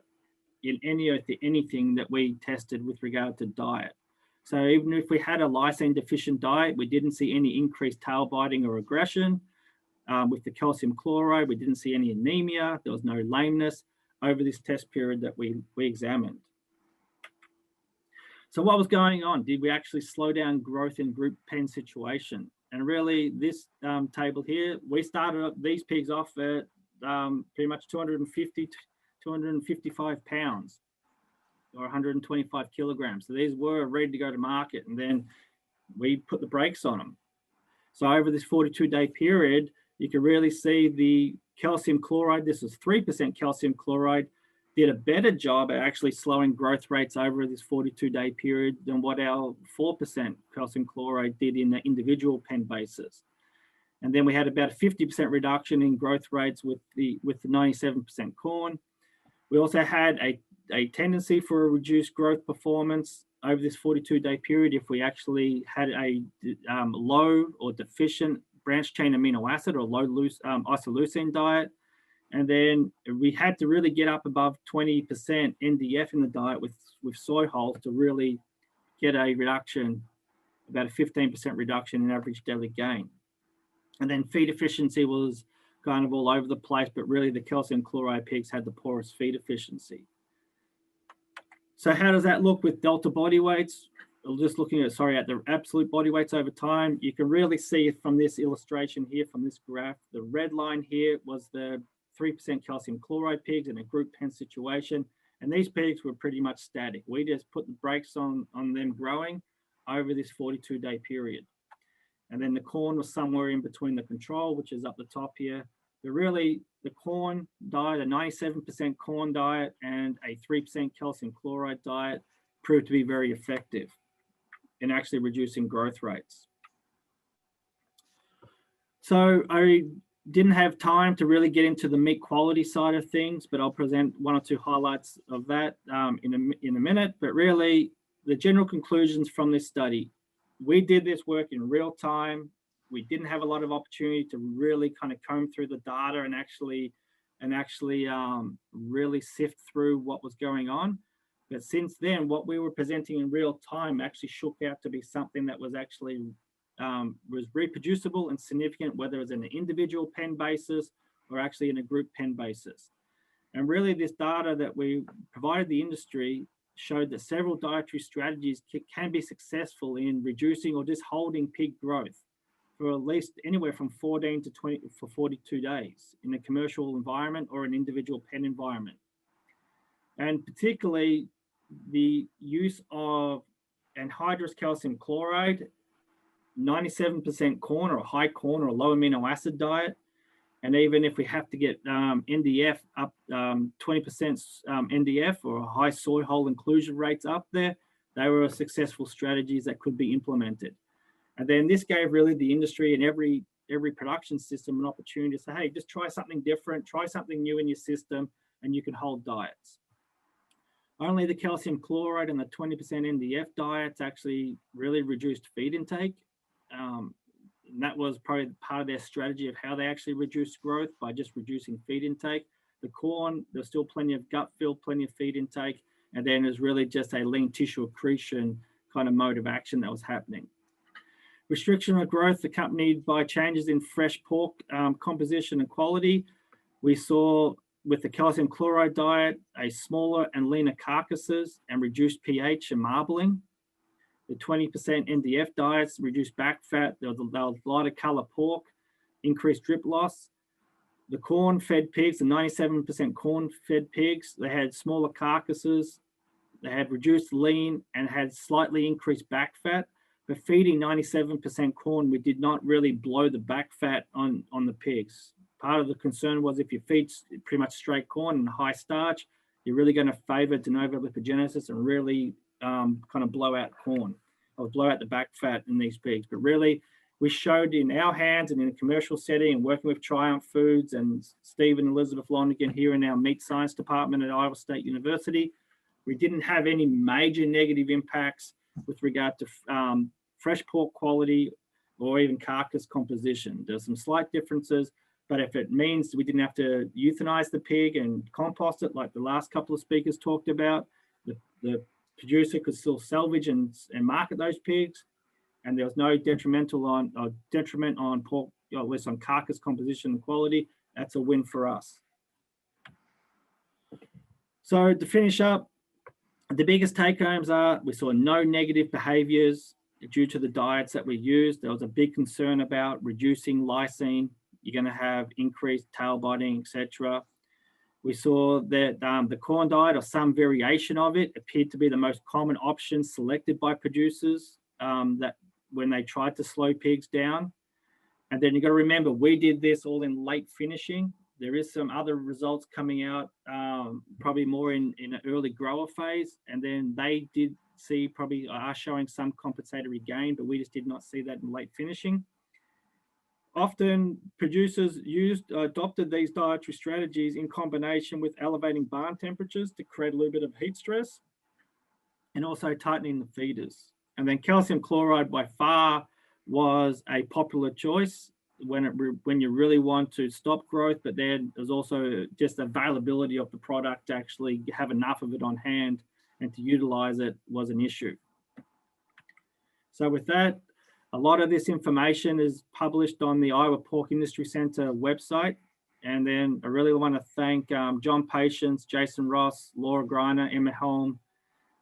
in anything that we tested with regard to diet. So even if we had a lysine deficient diet, we didn't see any increased tail biting or aggression. With the calcium chloride, we didn't see any anemia. There was no lameness over this test period that we examined. So what was going on? Did we actually slow down growth in group pen situation? And really this table here, we started these pigs off at pretty much 250 to 255 pounds. Or 125 kilograms. So these were ready to go to market, and then we put the brakes on them. So over this 42-day period, you can really see the calcium chloride, this was 3% calcium chloride, did a better job at actually slowing growth rates over this 42-day period than what our 4% calcium chloride did in the individual pen basis. And then we had about a 50% reduction in growth rates with the 97% corn. We also had a tendency for a reduced growth performance over this 42-day period if we actually had a low or deficient branched chain amino acid or low isoleucine diet. And then we had to really get up above 20% NDF in the diet with soy hulls to really get a reduction, about a 15% reduction in average daily gain. And then feed efficiency was kind of all over the place, but really the calcium chloride pigs had the poorest feed efficiency. So how does that look with delta body weights? Just looking at, at the absolute body weights over time, you can really see from this illustration here, from this graph, the red line here was the 3% calcium chloride pigs in a group pen situation. And these pigs were pretty much static. We just put the brakes on them growing over this 42-day period. And then the corn was somewhere in between the control, which is up the top here. But really, the corn diet, a 97% corn diet and a 3% calcium chloride diet proved to be very effective in actually reducing growth rates. So I didn't have time to really get into the meat quality side of things, but I'll present one or two highlights of that in a minute. But really, the general conclusions from this study, we did this work in real time. We didn't have a lot of opportunity to really kind of comb through the data and actually really sift through what was going on. But since then, what we were presenting in real time actually shook out to be something that was actually was reproducible and significant, whether it's in an individual pen basis or actually in a group pen basis. And really, this data that we provided the industry showed that several dietary strategies can be successful in reducing or just holding pig growth for at least anywhere from 14 to 20 for 42 days in a commercial environment or an individual pen environment. And particularly the use of anhydrous calcium chloride, 97% corn or high corn or low amino acid diet. And even if we have to get NDF up 20% NDF or high soy hull inclusion rates up there, they were successful strategies that could be implemented. And then this gave really the industry and every production system an opportunity to say, hey, just try something different, try something new in your system, and you can hold diets. Only the calcium chloride and the 20% NDF diets actually really reduced feed intake. And that was probably part of their strategy of how they actually reduced growth, by just reducing feed intake. The corn, there's still plenty of gut fill, plenty of feed intake. And then there's really just a lean tissue accretion kind of mode of action that was happening. Restriction of growth accompanied by changes in fresh pork composition and quality. We saw with the calcium chloride diet, a smaller and leaner carcasses and reduced pH and marbling. The 20% NDF diets reduced back fat. There was a lighter color pork, increased drip loss. The corn-fed pigs, the 97% corn-fed pigs, they had smaller carcasses, they had reduced lean and had slightly increased back fat. But feeding 97% corn, we did not really blow the back fat on the pigs. Part of the concern was if you feed pretty much straight corn and high starch, you're really going to favor de novo lipogenesis and really kind of blow out corn or blow out the back fat in these pigs. But really, we showed in our hands and in a commercial setting and working with Triumph Foods and Steve and Elizabeth Lonergan here in our meat science department at Iowa State University, we didn't have any major negative impacts with regard to fresh pork quality or even carcass composition. There's some slight differences, but if it means we didn't have to euthanize the pig and compost it like the last couple of speakers talked about, the producer could still salvage and market those pigs, and there was no detriment on pork, or at least on carcass composition and quality. That's a win for us. So to finish up, the biggest take homes are we saw no negative behaviors due to the diets that we used. There was a big concern about reducing lysine. You're going to have increased tail biting, etc. We saw that the corn diet or some variation of it appeared to be the most common option selected by producers that when they tried to slow pigs down. And then you got to remember, we did this all in late finishing. There is some other results coming out, probably more in an early grower phase. And then they did see probably are showing some compensatory gain, but we just did not see that in late finishing. Often producers adopted these dietary strategies in combination with elevating barn temperatures to create a little bit of heat stress and also tightening the feeders. And then calcium chloride by far was a popular choice when you really want to stop growth, but then there's also just availability of the product to actually have enough of it on hand and to utilize it was an issue. So with that, a lot of this information is published on the Iowa Pork Industry Center website. And then I really want to thank John Patience, Jason Ross, Laura Greiner, Emma Helm,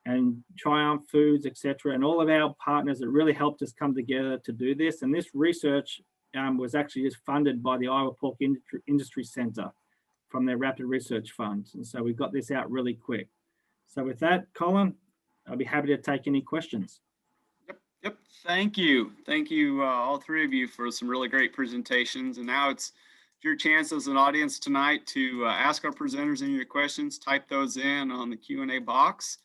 and Triumph Foods, etc., and all of our partners that really helped us come together to do this. And this research was actually just funded by the Iowa Pork Industry Center from their Rapid Research Fund. And so we got this out really quick. So with that, Colin, I'll be happy to take any questions. Yep. Thank you. Thank you, all three of you, for some really great presentations. And now it's your chance as an audience tonight to ask our presenters any of your questions. Type those in on the Q&A box.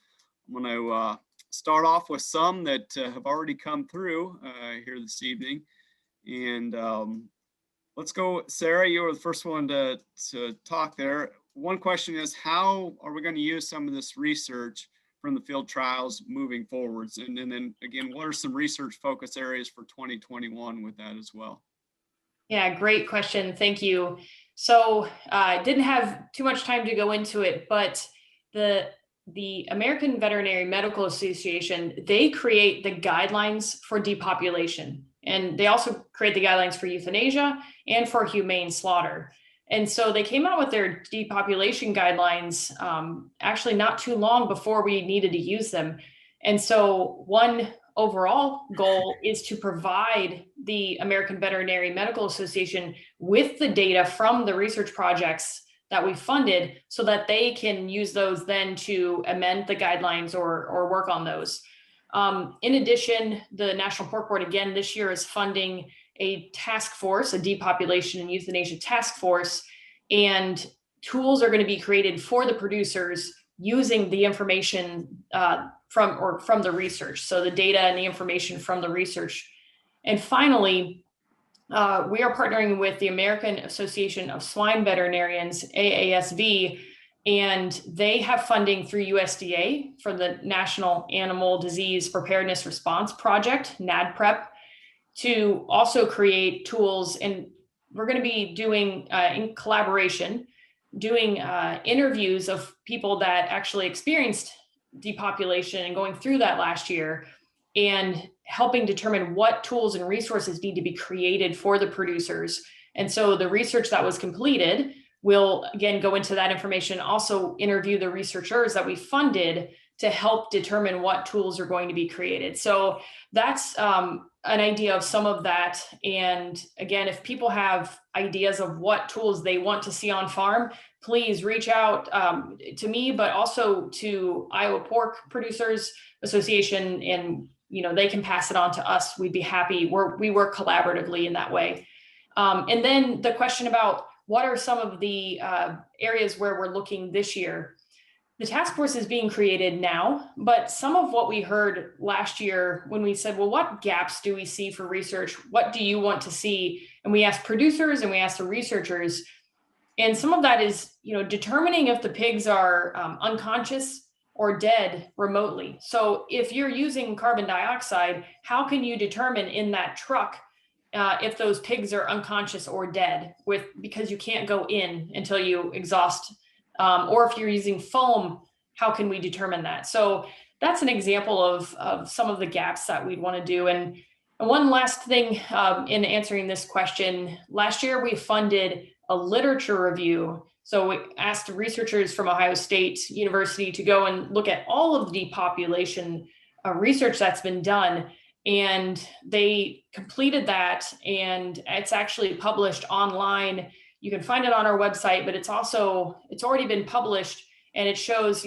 I'm going to start off with some that have already come through here this evening. And let's go, Sarah, you were the first one to talk there. One question is, how are we going to use some of this research from the field trials moving forwards? And then again, what are some research focus areas for 2021 with that as well? Yeah, great question. Thank you. So I didn't have too much time to go into it, but the American Veterinary Medical Association, they create the guidelines for depopulation. And they also create the guidelines for euthanasia and for humane slaughter. And so they came out with their depopulation guidelines actually not too long before we needed to use them. And so one overall goal is to provide the American Veterinary Medical Association with the data from the research projects that we funded so that they can use those then to amend the guidelines or work on those. In addition, the National Pork Board again this year is funding a task force, a depopulation and euthanasia task force, and tools are going to be created for the producers using the information from the research. So the data and the information from the research. And finally, we are partnering with the American Association of Swine Veterinarians, AASV, and they have funding through USDA for the National Animal Disease Preparedness Response Project, NADPREP, to also create tools. And we're going to be doing, in collaboration, doing interviews of people that actually experienced depopulation and going through that last year, and helping determine what tools and resources need to be created for the producers. And so the research that was completed will again go into that information, also interview the researchers that we funded to help determine what tools are going to be created. So that's an idea of some of that. And again, if people have ideas of what tools they want to see on farm, please reach out to me, but also to Iowa Pork Producers Association, and they can pass it on to us. We'd be happy. We work collaboratively in that way. And then the question about what are some of the areas where we're looking this year. The task force is being created now, but some of what we heard last year when we said, well, what gaps do we see for research? What do you want to see? And we asked producers and we asked the researchers. And some of that is, determining if the pigs are unconscious or dead remotely. So if you're using carbon dioxide, how can you determine in that truck if those pigs are unconscious or dead because you can't go in until you exhaust, or if you're using foam, how can we determine that? So that's an example of some of the gaps that we'd want to do. And one last thing in answering this question, last year we funded a literature review. So we asked researchers from Ohio State University to go and look at all of the depopulation research that's been done. And they completed that, and it's actually published online. You can find it on our website, but it's already been published, and it shows,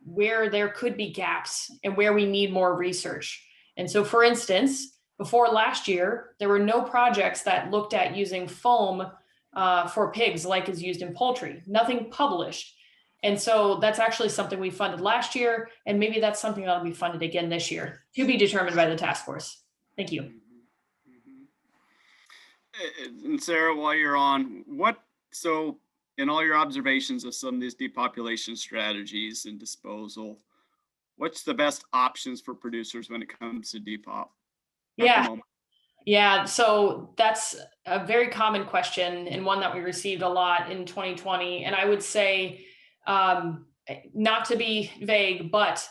where there could be gaps and where we need more research. And so, for instance, before last year, there were no projects that looked at using foam for pigs like is used in poultry, nothing published. And so that's actually something we funded last year, and maybe that's something that'll be funded again this year, to be determined by the task force. Thank you. And Sarah, while you're on, so in all your observations of some of these depopulation strategies and disposal, what's the best options for producers when it comes to depop? Yeah, so that's a very common question, and one that we received a lot in 2020. And I would say, not to be vague, but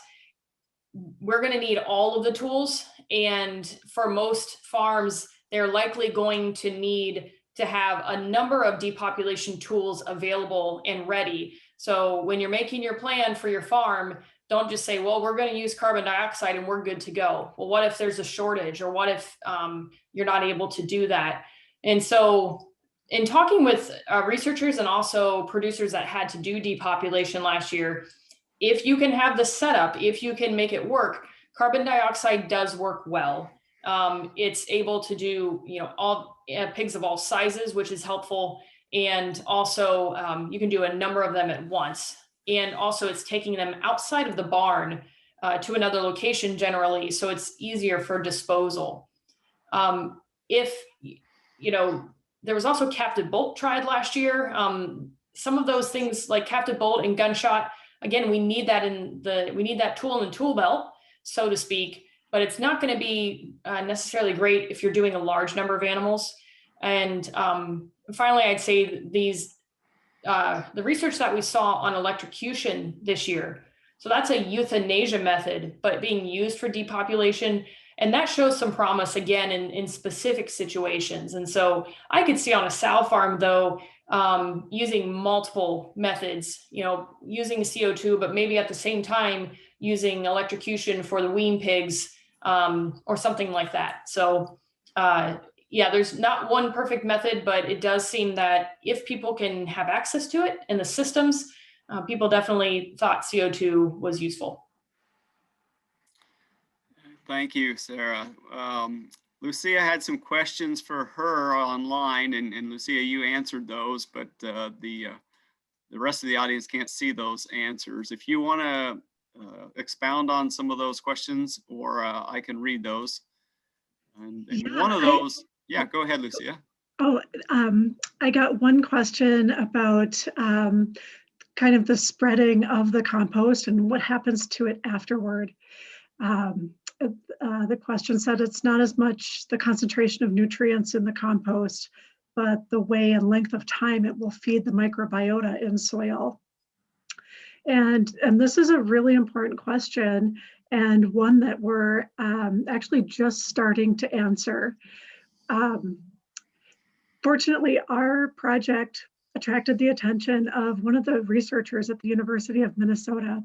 we're going to need all of the tools. And for most farms, they're likely going to need to have a number of depopulation tools available and ready. So when you're making your plan for your farm, don't just say, well, we're going to use carbon dioxide and we're good to go. Well, what if there's a shortage, or what if you're not able to do that? And so in talking with researchers and also producers that had to do depopulation last year, if you can have the setup, if you can make it work, carbon dioxide does work well. It's able to do, all pigs of all sizes, which is helpful. And also you can do a number of them at once. And also it's taking them outside of the barn to another location generally. So it's easier for disposal. There was also captive bolt tried last year. Some of those things like captive bolt and gunshot, again, we need that tool in the tool belt, so to speak, but it's not going to be necessarily great if you're doing a large number of animals. And finally, I'd say the research that we saw on electrocution this year. So that's a euthanasia method, but being used for depopulation. And that shows some promise again in specific situations. And so I could see on a sow farm though, using multiple methods, using CO2, but maybe at the same time using electrocution for the wean pigs or something like that. So there's not one perfect method, but it does seem that if people can have access to it in the systems, people definitely thought CO2 was useful. Thank you, Sarah. Lucia had some questions for her online, and Lucia, you answered those, but the rest of the audience can't see those answers. If you want to expound on some of those questions, or I can read those. And one of those, go ahead, Lucia. I got one question about kind of the spreading of the compost and what happens to it afterward. The question said it's not as much the concentration of nutrients in the compost, but the way and length of time it will feed the microbiota in soil. And this is a really important question, and one that we're actually just starting to answer. Fortunately, our project attracted the attention of one of the researchers at the University of Minnesota,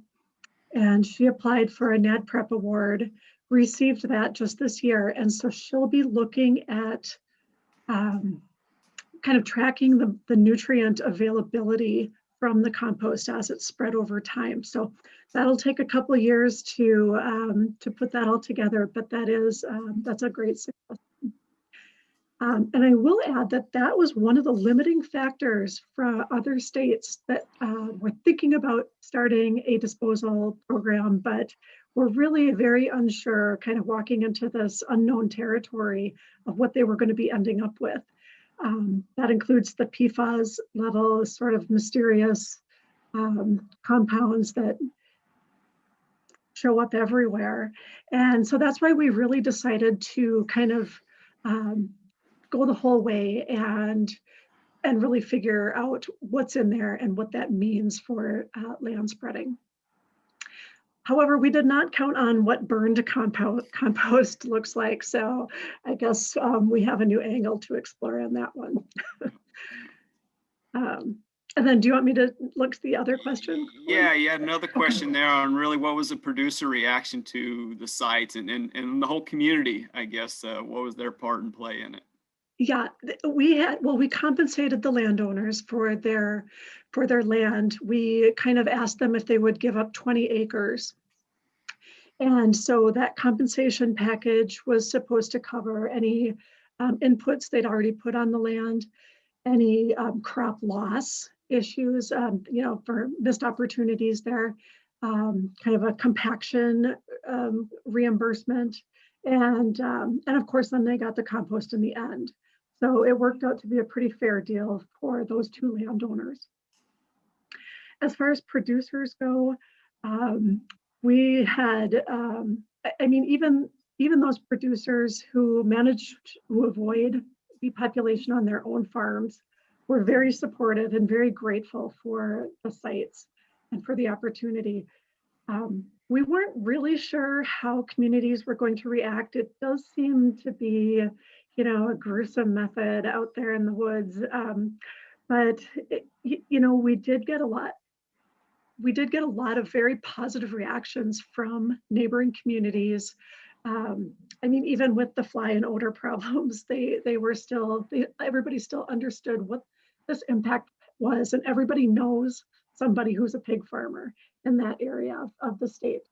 and she applied for a NADPREP award, received that just this year. And so she'll be looking at kind of tracking the nutrient availability from the compost as it's spread over time. So that'll take a couple of years to put that all together, but that's a great success. And I will add that was one of the limiting factors for other states that were thinking about starting a disposal program, but were really very unsure, kind of walking into this unknown territory of what they were going to be ending up with. That includes the PFAS level, sort of mysterious compounds that show up everywhere. And so that's why we really decided to kind of go the whole way and really figure out what's in there and what that means for land spreading. However, we did not count on what burned compost looks like. So I guess we have a new angle to explore on that one. And then do you want me to look at the other question? Yeah, you had another question there on really what was the producer reaction to the sites and the whole community, I guess, what was their part and play in it? Yeah, we compensated the landowners for their land. We kind of asked them if they would give up 20 acres. And so that compensation package was supposed to cover any inputs they'd already put on the land, any crop loss issues, for missed opportunities there, kind of a compaction reimbursement, and of course then they got the compost in the end. So it worked out to be a pretty fair deal for those two landowners. As far as producers go, we had, even those producers who managed to avoid depopulation on their own farms were very supportive and very grateful for the sites and for the opportunity. We weren't really sure how communities were going to react. It does seem to be, a gruesome method out there in the woods, but we did get a lot we did get a lot of very positive reactions from neighboring communities. I mean, even with the fly and odor problems, everybody still understood what this impact was, and everybody knows somebody who's a pig farmer in that area of the state.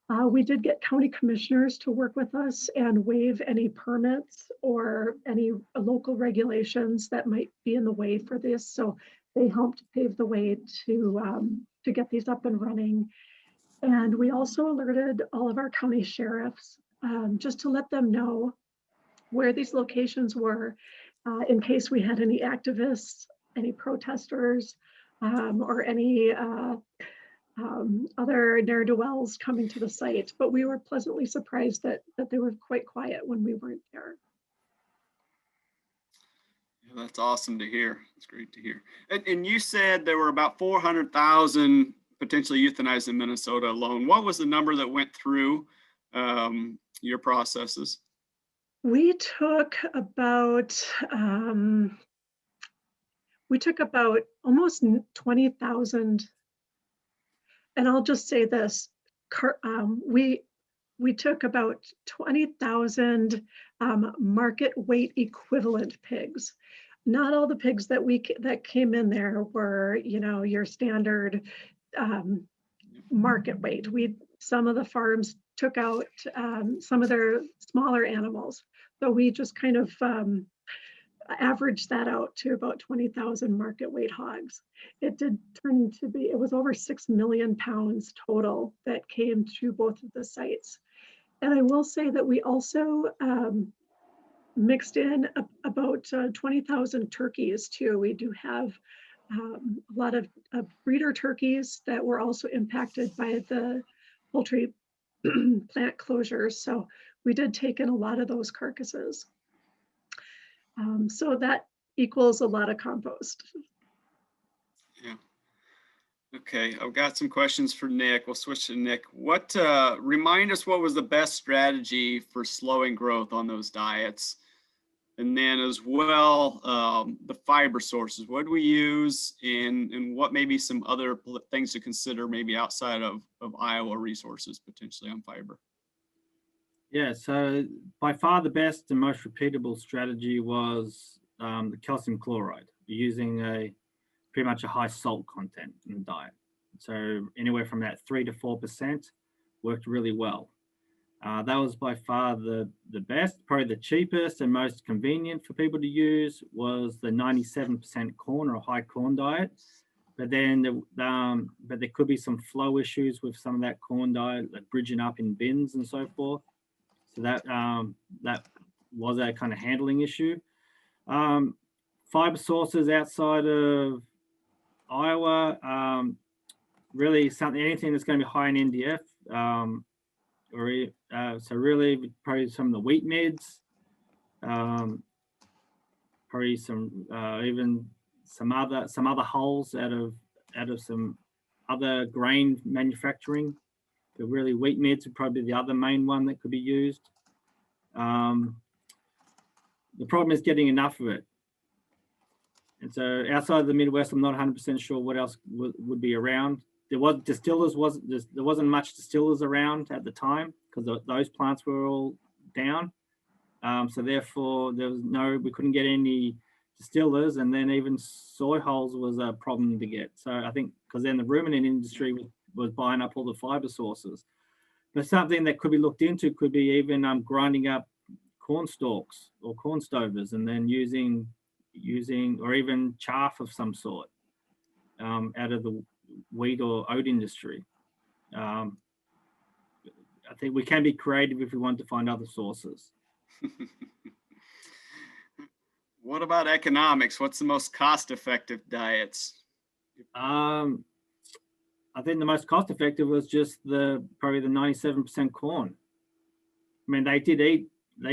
We did get county commissioners to work with us and waive any permits or any local regulations that might be in the way for this. So they helped pave the way to get these up and running. And we also alerted all of our county sheriffs just to let them know where these locations were in case we had any activists, any protesters, or any other ne'er-do-wells coming to the site. But we were pleasantly surprised that they were quite quiet when we weren't there. Yeah, that's awesome to hear. It's great to hear. And you said there were about 400,000 potentially euthanized in Minnesota alone. What was the number that went through your processes? We took about almost 20,000. And I'll just say this, we took about 20,000 market weight equivalent pigs. Not all the pigs that came in there were, your standard market weight. Some of the farms took out some of their smaller animals. So we just kind of averaged that out to about 20,000 market weight hogs. It did turn to be, it was over 6 million pounds total that came to both of the sites. And I will say that we also mixed in about 20,000 turkeys too. We do have a lot of breeder turkeys that were also impacted by the poultry plant closures. So we did take in a lot of those carcasses. So that equals a lot of compost. Yeah. Okay, I've got some questions for Nick. We'll switch to Nick. Remind us what was the best strategy for slowing growth on those diets? And then as well, the fiber sources, what do we use and what may be some other things to consider maybe outside of Iowa resources potentially on fiber? Yeah, so by far the best and most repeatable strategy was the calcium chloride, using pretty much a high salt content in the diet. So anywhere from that 3 to 4% worked really well. That was by far the best. Probably the cheapest and most convenient for people to use was the 97% corn or high corn diet. But then but there could be some flow issues with some of that corn diet, like bridging up in bins and so forth. So that was a kind of handling issue. Fiber sources outside of Iowa, really anything that's going to be high in NDF, so really probably some of the wheat mids, probably some even some other hulls out of some other grain manufacturing. But really wheat mids would probably be the other main one that could be used. The problem is getting enough of it. And so outside of the Midwest, I'm not 100% sure what else would be around. There wasn't much distillers around at the time because those plants were all down. So therefore, we couldn't get any distillers, and then even soy hulls was a problem to get. So I think because then the ruminant industry was buying up all the fiber sources. But something that could be looked into could be even grinding up corn stalks or corn stovers and then using or even chaff of some sort out of the wheat or oat industry. I think we can be creative if we want to find other sources. What about economics? What's the most cost-effective diets? I think the most cost-effective was just probably the 97% corn. I mean, they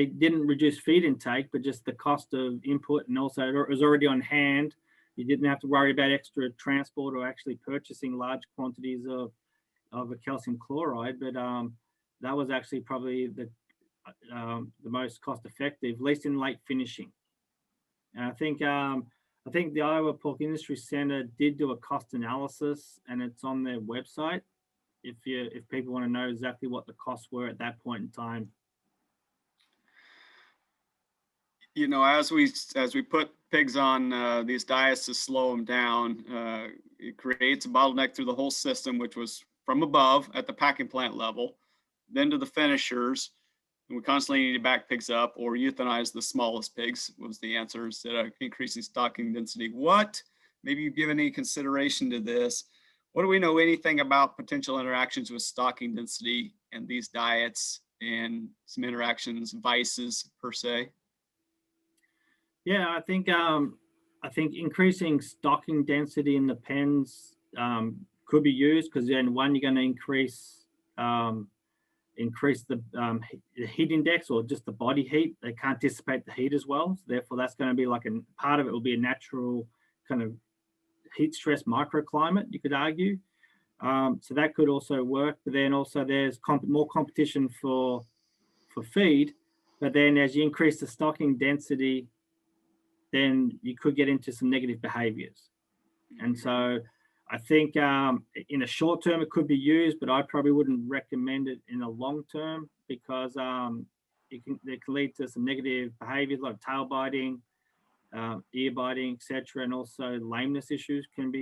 didn't reduce feed intake, but just the cost of input, and also it was already on hand. You didn't have to worry about extra transport or actually purchasing large quantities of a calcium chloride. But that was actually probably the most cost-effective, at least in late finishing. And I think I think the Iowa Pork Industry Center did do a cost analysis, and it's on their website if people want to know exactly what the costs were at that point in time. You know, as we put pigs on these diets to slow them down, it creates a bottleneck through the whole system, which was from above at the packing plant level, then to the finishers. And we constantly need to back pigs up or euthanize the smallest pigs was the answer instead of increasing stocking density. Maybe you've given any consideration to this. What do we know anything about potential interactions with stocking density and these diets and some interactions, vices per se? Yeah, I think increasing stocking density in the pens could be used, because then one, you're going to increase the heat index, or just the body heat. They can't dissipate the heat as well. So therefore, that's going to be like a part of it will be a natural kind of heat stress microclimate, you could argue. So that could also work. But then also there's more competition for feed. But then as you increase the stocking density, then you could get into some negative behaviors. And so I think in a short term, it could be used, but I probably wouldn't recommend it in the long term, because it can lead to some negative behaviors like tail biting, ear biting, etc. And also lameness issues can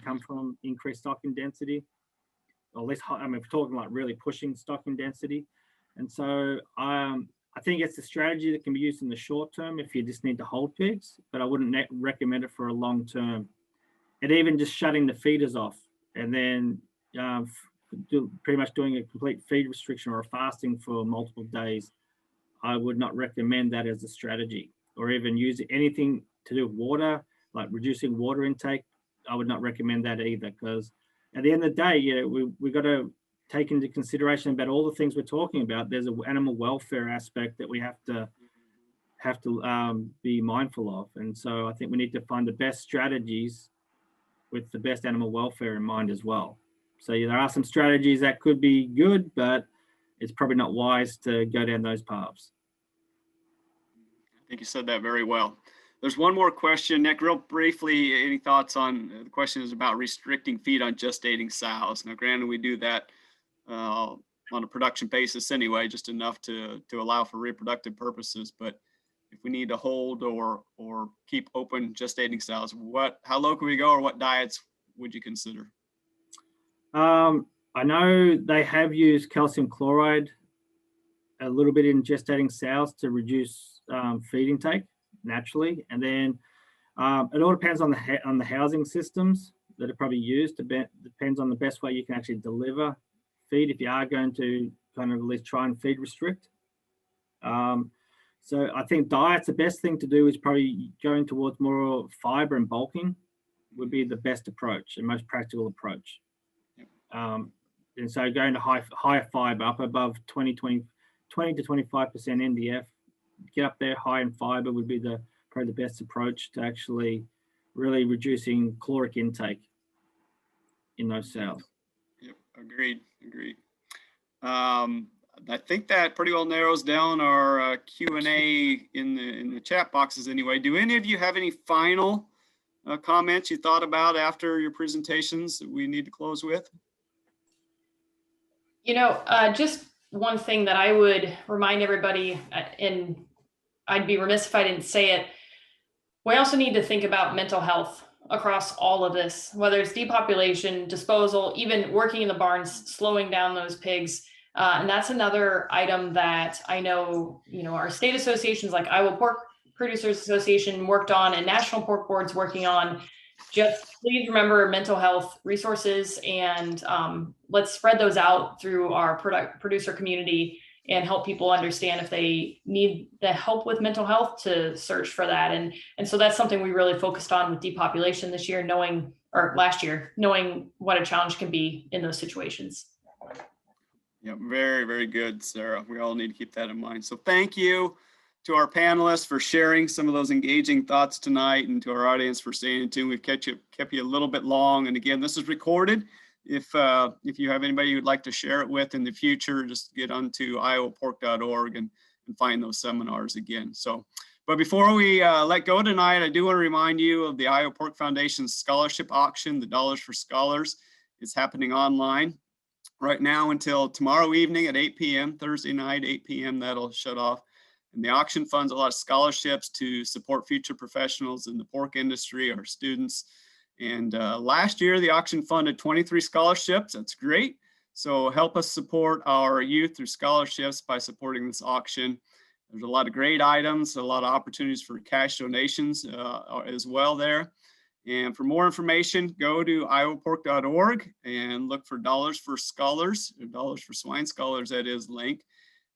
come from increased stocking density, or at least, I mean, we're talking like really pushing stocking density. And so I think it's a strategy that can be used in the short term if you just need to hold pigs, but I wouldn't recommend it for a long term. And even just shutting the feeders off and then pretty much doing a complete feed restriction or a fasting for multiple days, I would not recommend that as a strategy. Or even use anything to do with water, like reducing water intake. I would not recommend that either, because at the end of the day, we got to take into consideration about all the things we're talking about. There's an animal welfare aspect that we have to be mindful of. And so I think we need to find the best strategies with the best animal welfare in mind as well. So there are some strategies that could be good, but it's probably not wise to go down those paths. I think you said that very well. There's one more question, Nick, real briefly. Any thoughts on the question is about restricting feed on gestating sows? Now, granted, we do that on a production basis anyway, just enough to allow for reproductive purposes. But if we need to hold or keep open gestating sows, how low can we go, or what diets would you consider? I know they have used calcium chloride a little bit in gestating sows to reduce feed intake naturally, and then it all depends on the housing systems that are probably used. Depends on the best way you can actually deliver feed if you are going to kind of at least try and feed restrict. So I think diets, the best thing to do is probably going towards more fiber and bulking would be the best approach and most practical approach. And so going to higher fiber, up above 20 to 25% NDF, get up there high in fiber would be probably the best approach to actually really reducing caloric intake in those sows. Yep, agreed. I think that pretty well narrows down our Q&A in the chat boxes anyway. Do any of you have any final comments you thought about after your presentations that we need to close with? Just one thing that I would remind everybody, and I'd be remiss if I didn't say it, we also need to think about mental health across all of this, whether it's depopulation, disposal, even working in the barns, slowing down those pigs. And that's another item that I know, our state associations like Iowa Pork Producers Association worked on, and National Pork Board's working on. Just please remember mental health resources, and let's spread those out through our producer community and help people understand if they need the help with mental health to search for that. And so that's something we really focused on with depopulation this year, last year, knowing what a challenge can be in those situations. Yeah, very, very good, Sarah. We all need to keep that in mind. So thank you to our panelists for sharing some of those engaging thoughts tonight, and to our audience for staying tuned. We've kept you a little bit long. And again, this is recorded. If you have anybody you'd like to share it with in the future, just get onto iowapork.org and find those seminars again. So But before we let go tonight, I do want to remind you of the Iowa Pork Foundation's scholarship auction, the Dollars for Scholars. It's happening online right now until tomorrow evening at 8 p.m., Thursday night, 8 p.m. That'll shut off. And the auction funds a lot of scholarships to support future professionals in the pork industry, our students. And last year, the auction funded 23 scholarships. That's great. So help us support our youth through scholarships by supporting this auction. There's a lot of great items, a lot of opportunities for cash donations as well there. And for more information, go to iowapork.org and look for Dollars for Scholars, or Dollars for Swine Scholars, that is link.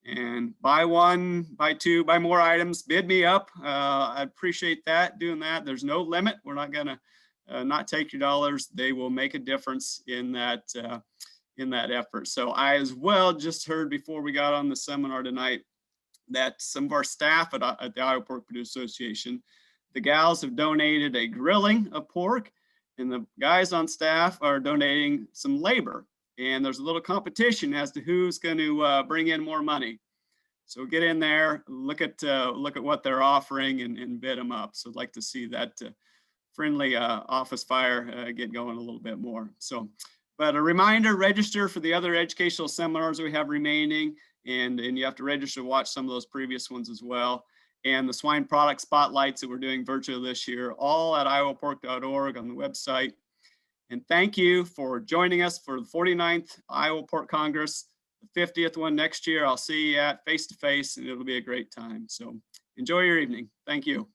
And buy one, buy two, buy more items, bid me up. I appreciate that, doing that. There's no limit. We're not gonna not take your dollars. They will make a difference in that effort. So I as well just heard before we got on the seminar tonight that some of our staff at the Iowa Pork Producers Association, the gals have donated a grilling of pork, and the guys on staff are donating some labor. And there's a little competition as to who's going to bring in more money. So get in there, look at what they're offering, and bid them up. So I'd like to see that friendly office fire get going a little bit more. So, but a reminder: register for the other educational seminars we have remaining. And you have to register to watch some of those previous ones as well. And the swine product spotlights that we're doing virtually this year, all at iowapork.org on the website. And thank you for joining us for the 49th Iowa Pork Congress, the 50th one next year. I'll see you at face-to-face, and it'll be a great time. So enjoy your evening. Thank you.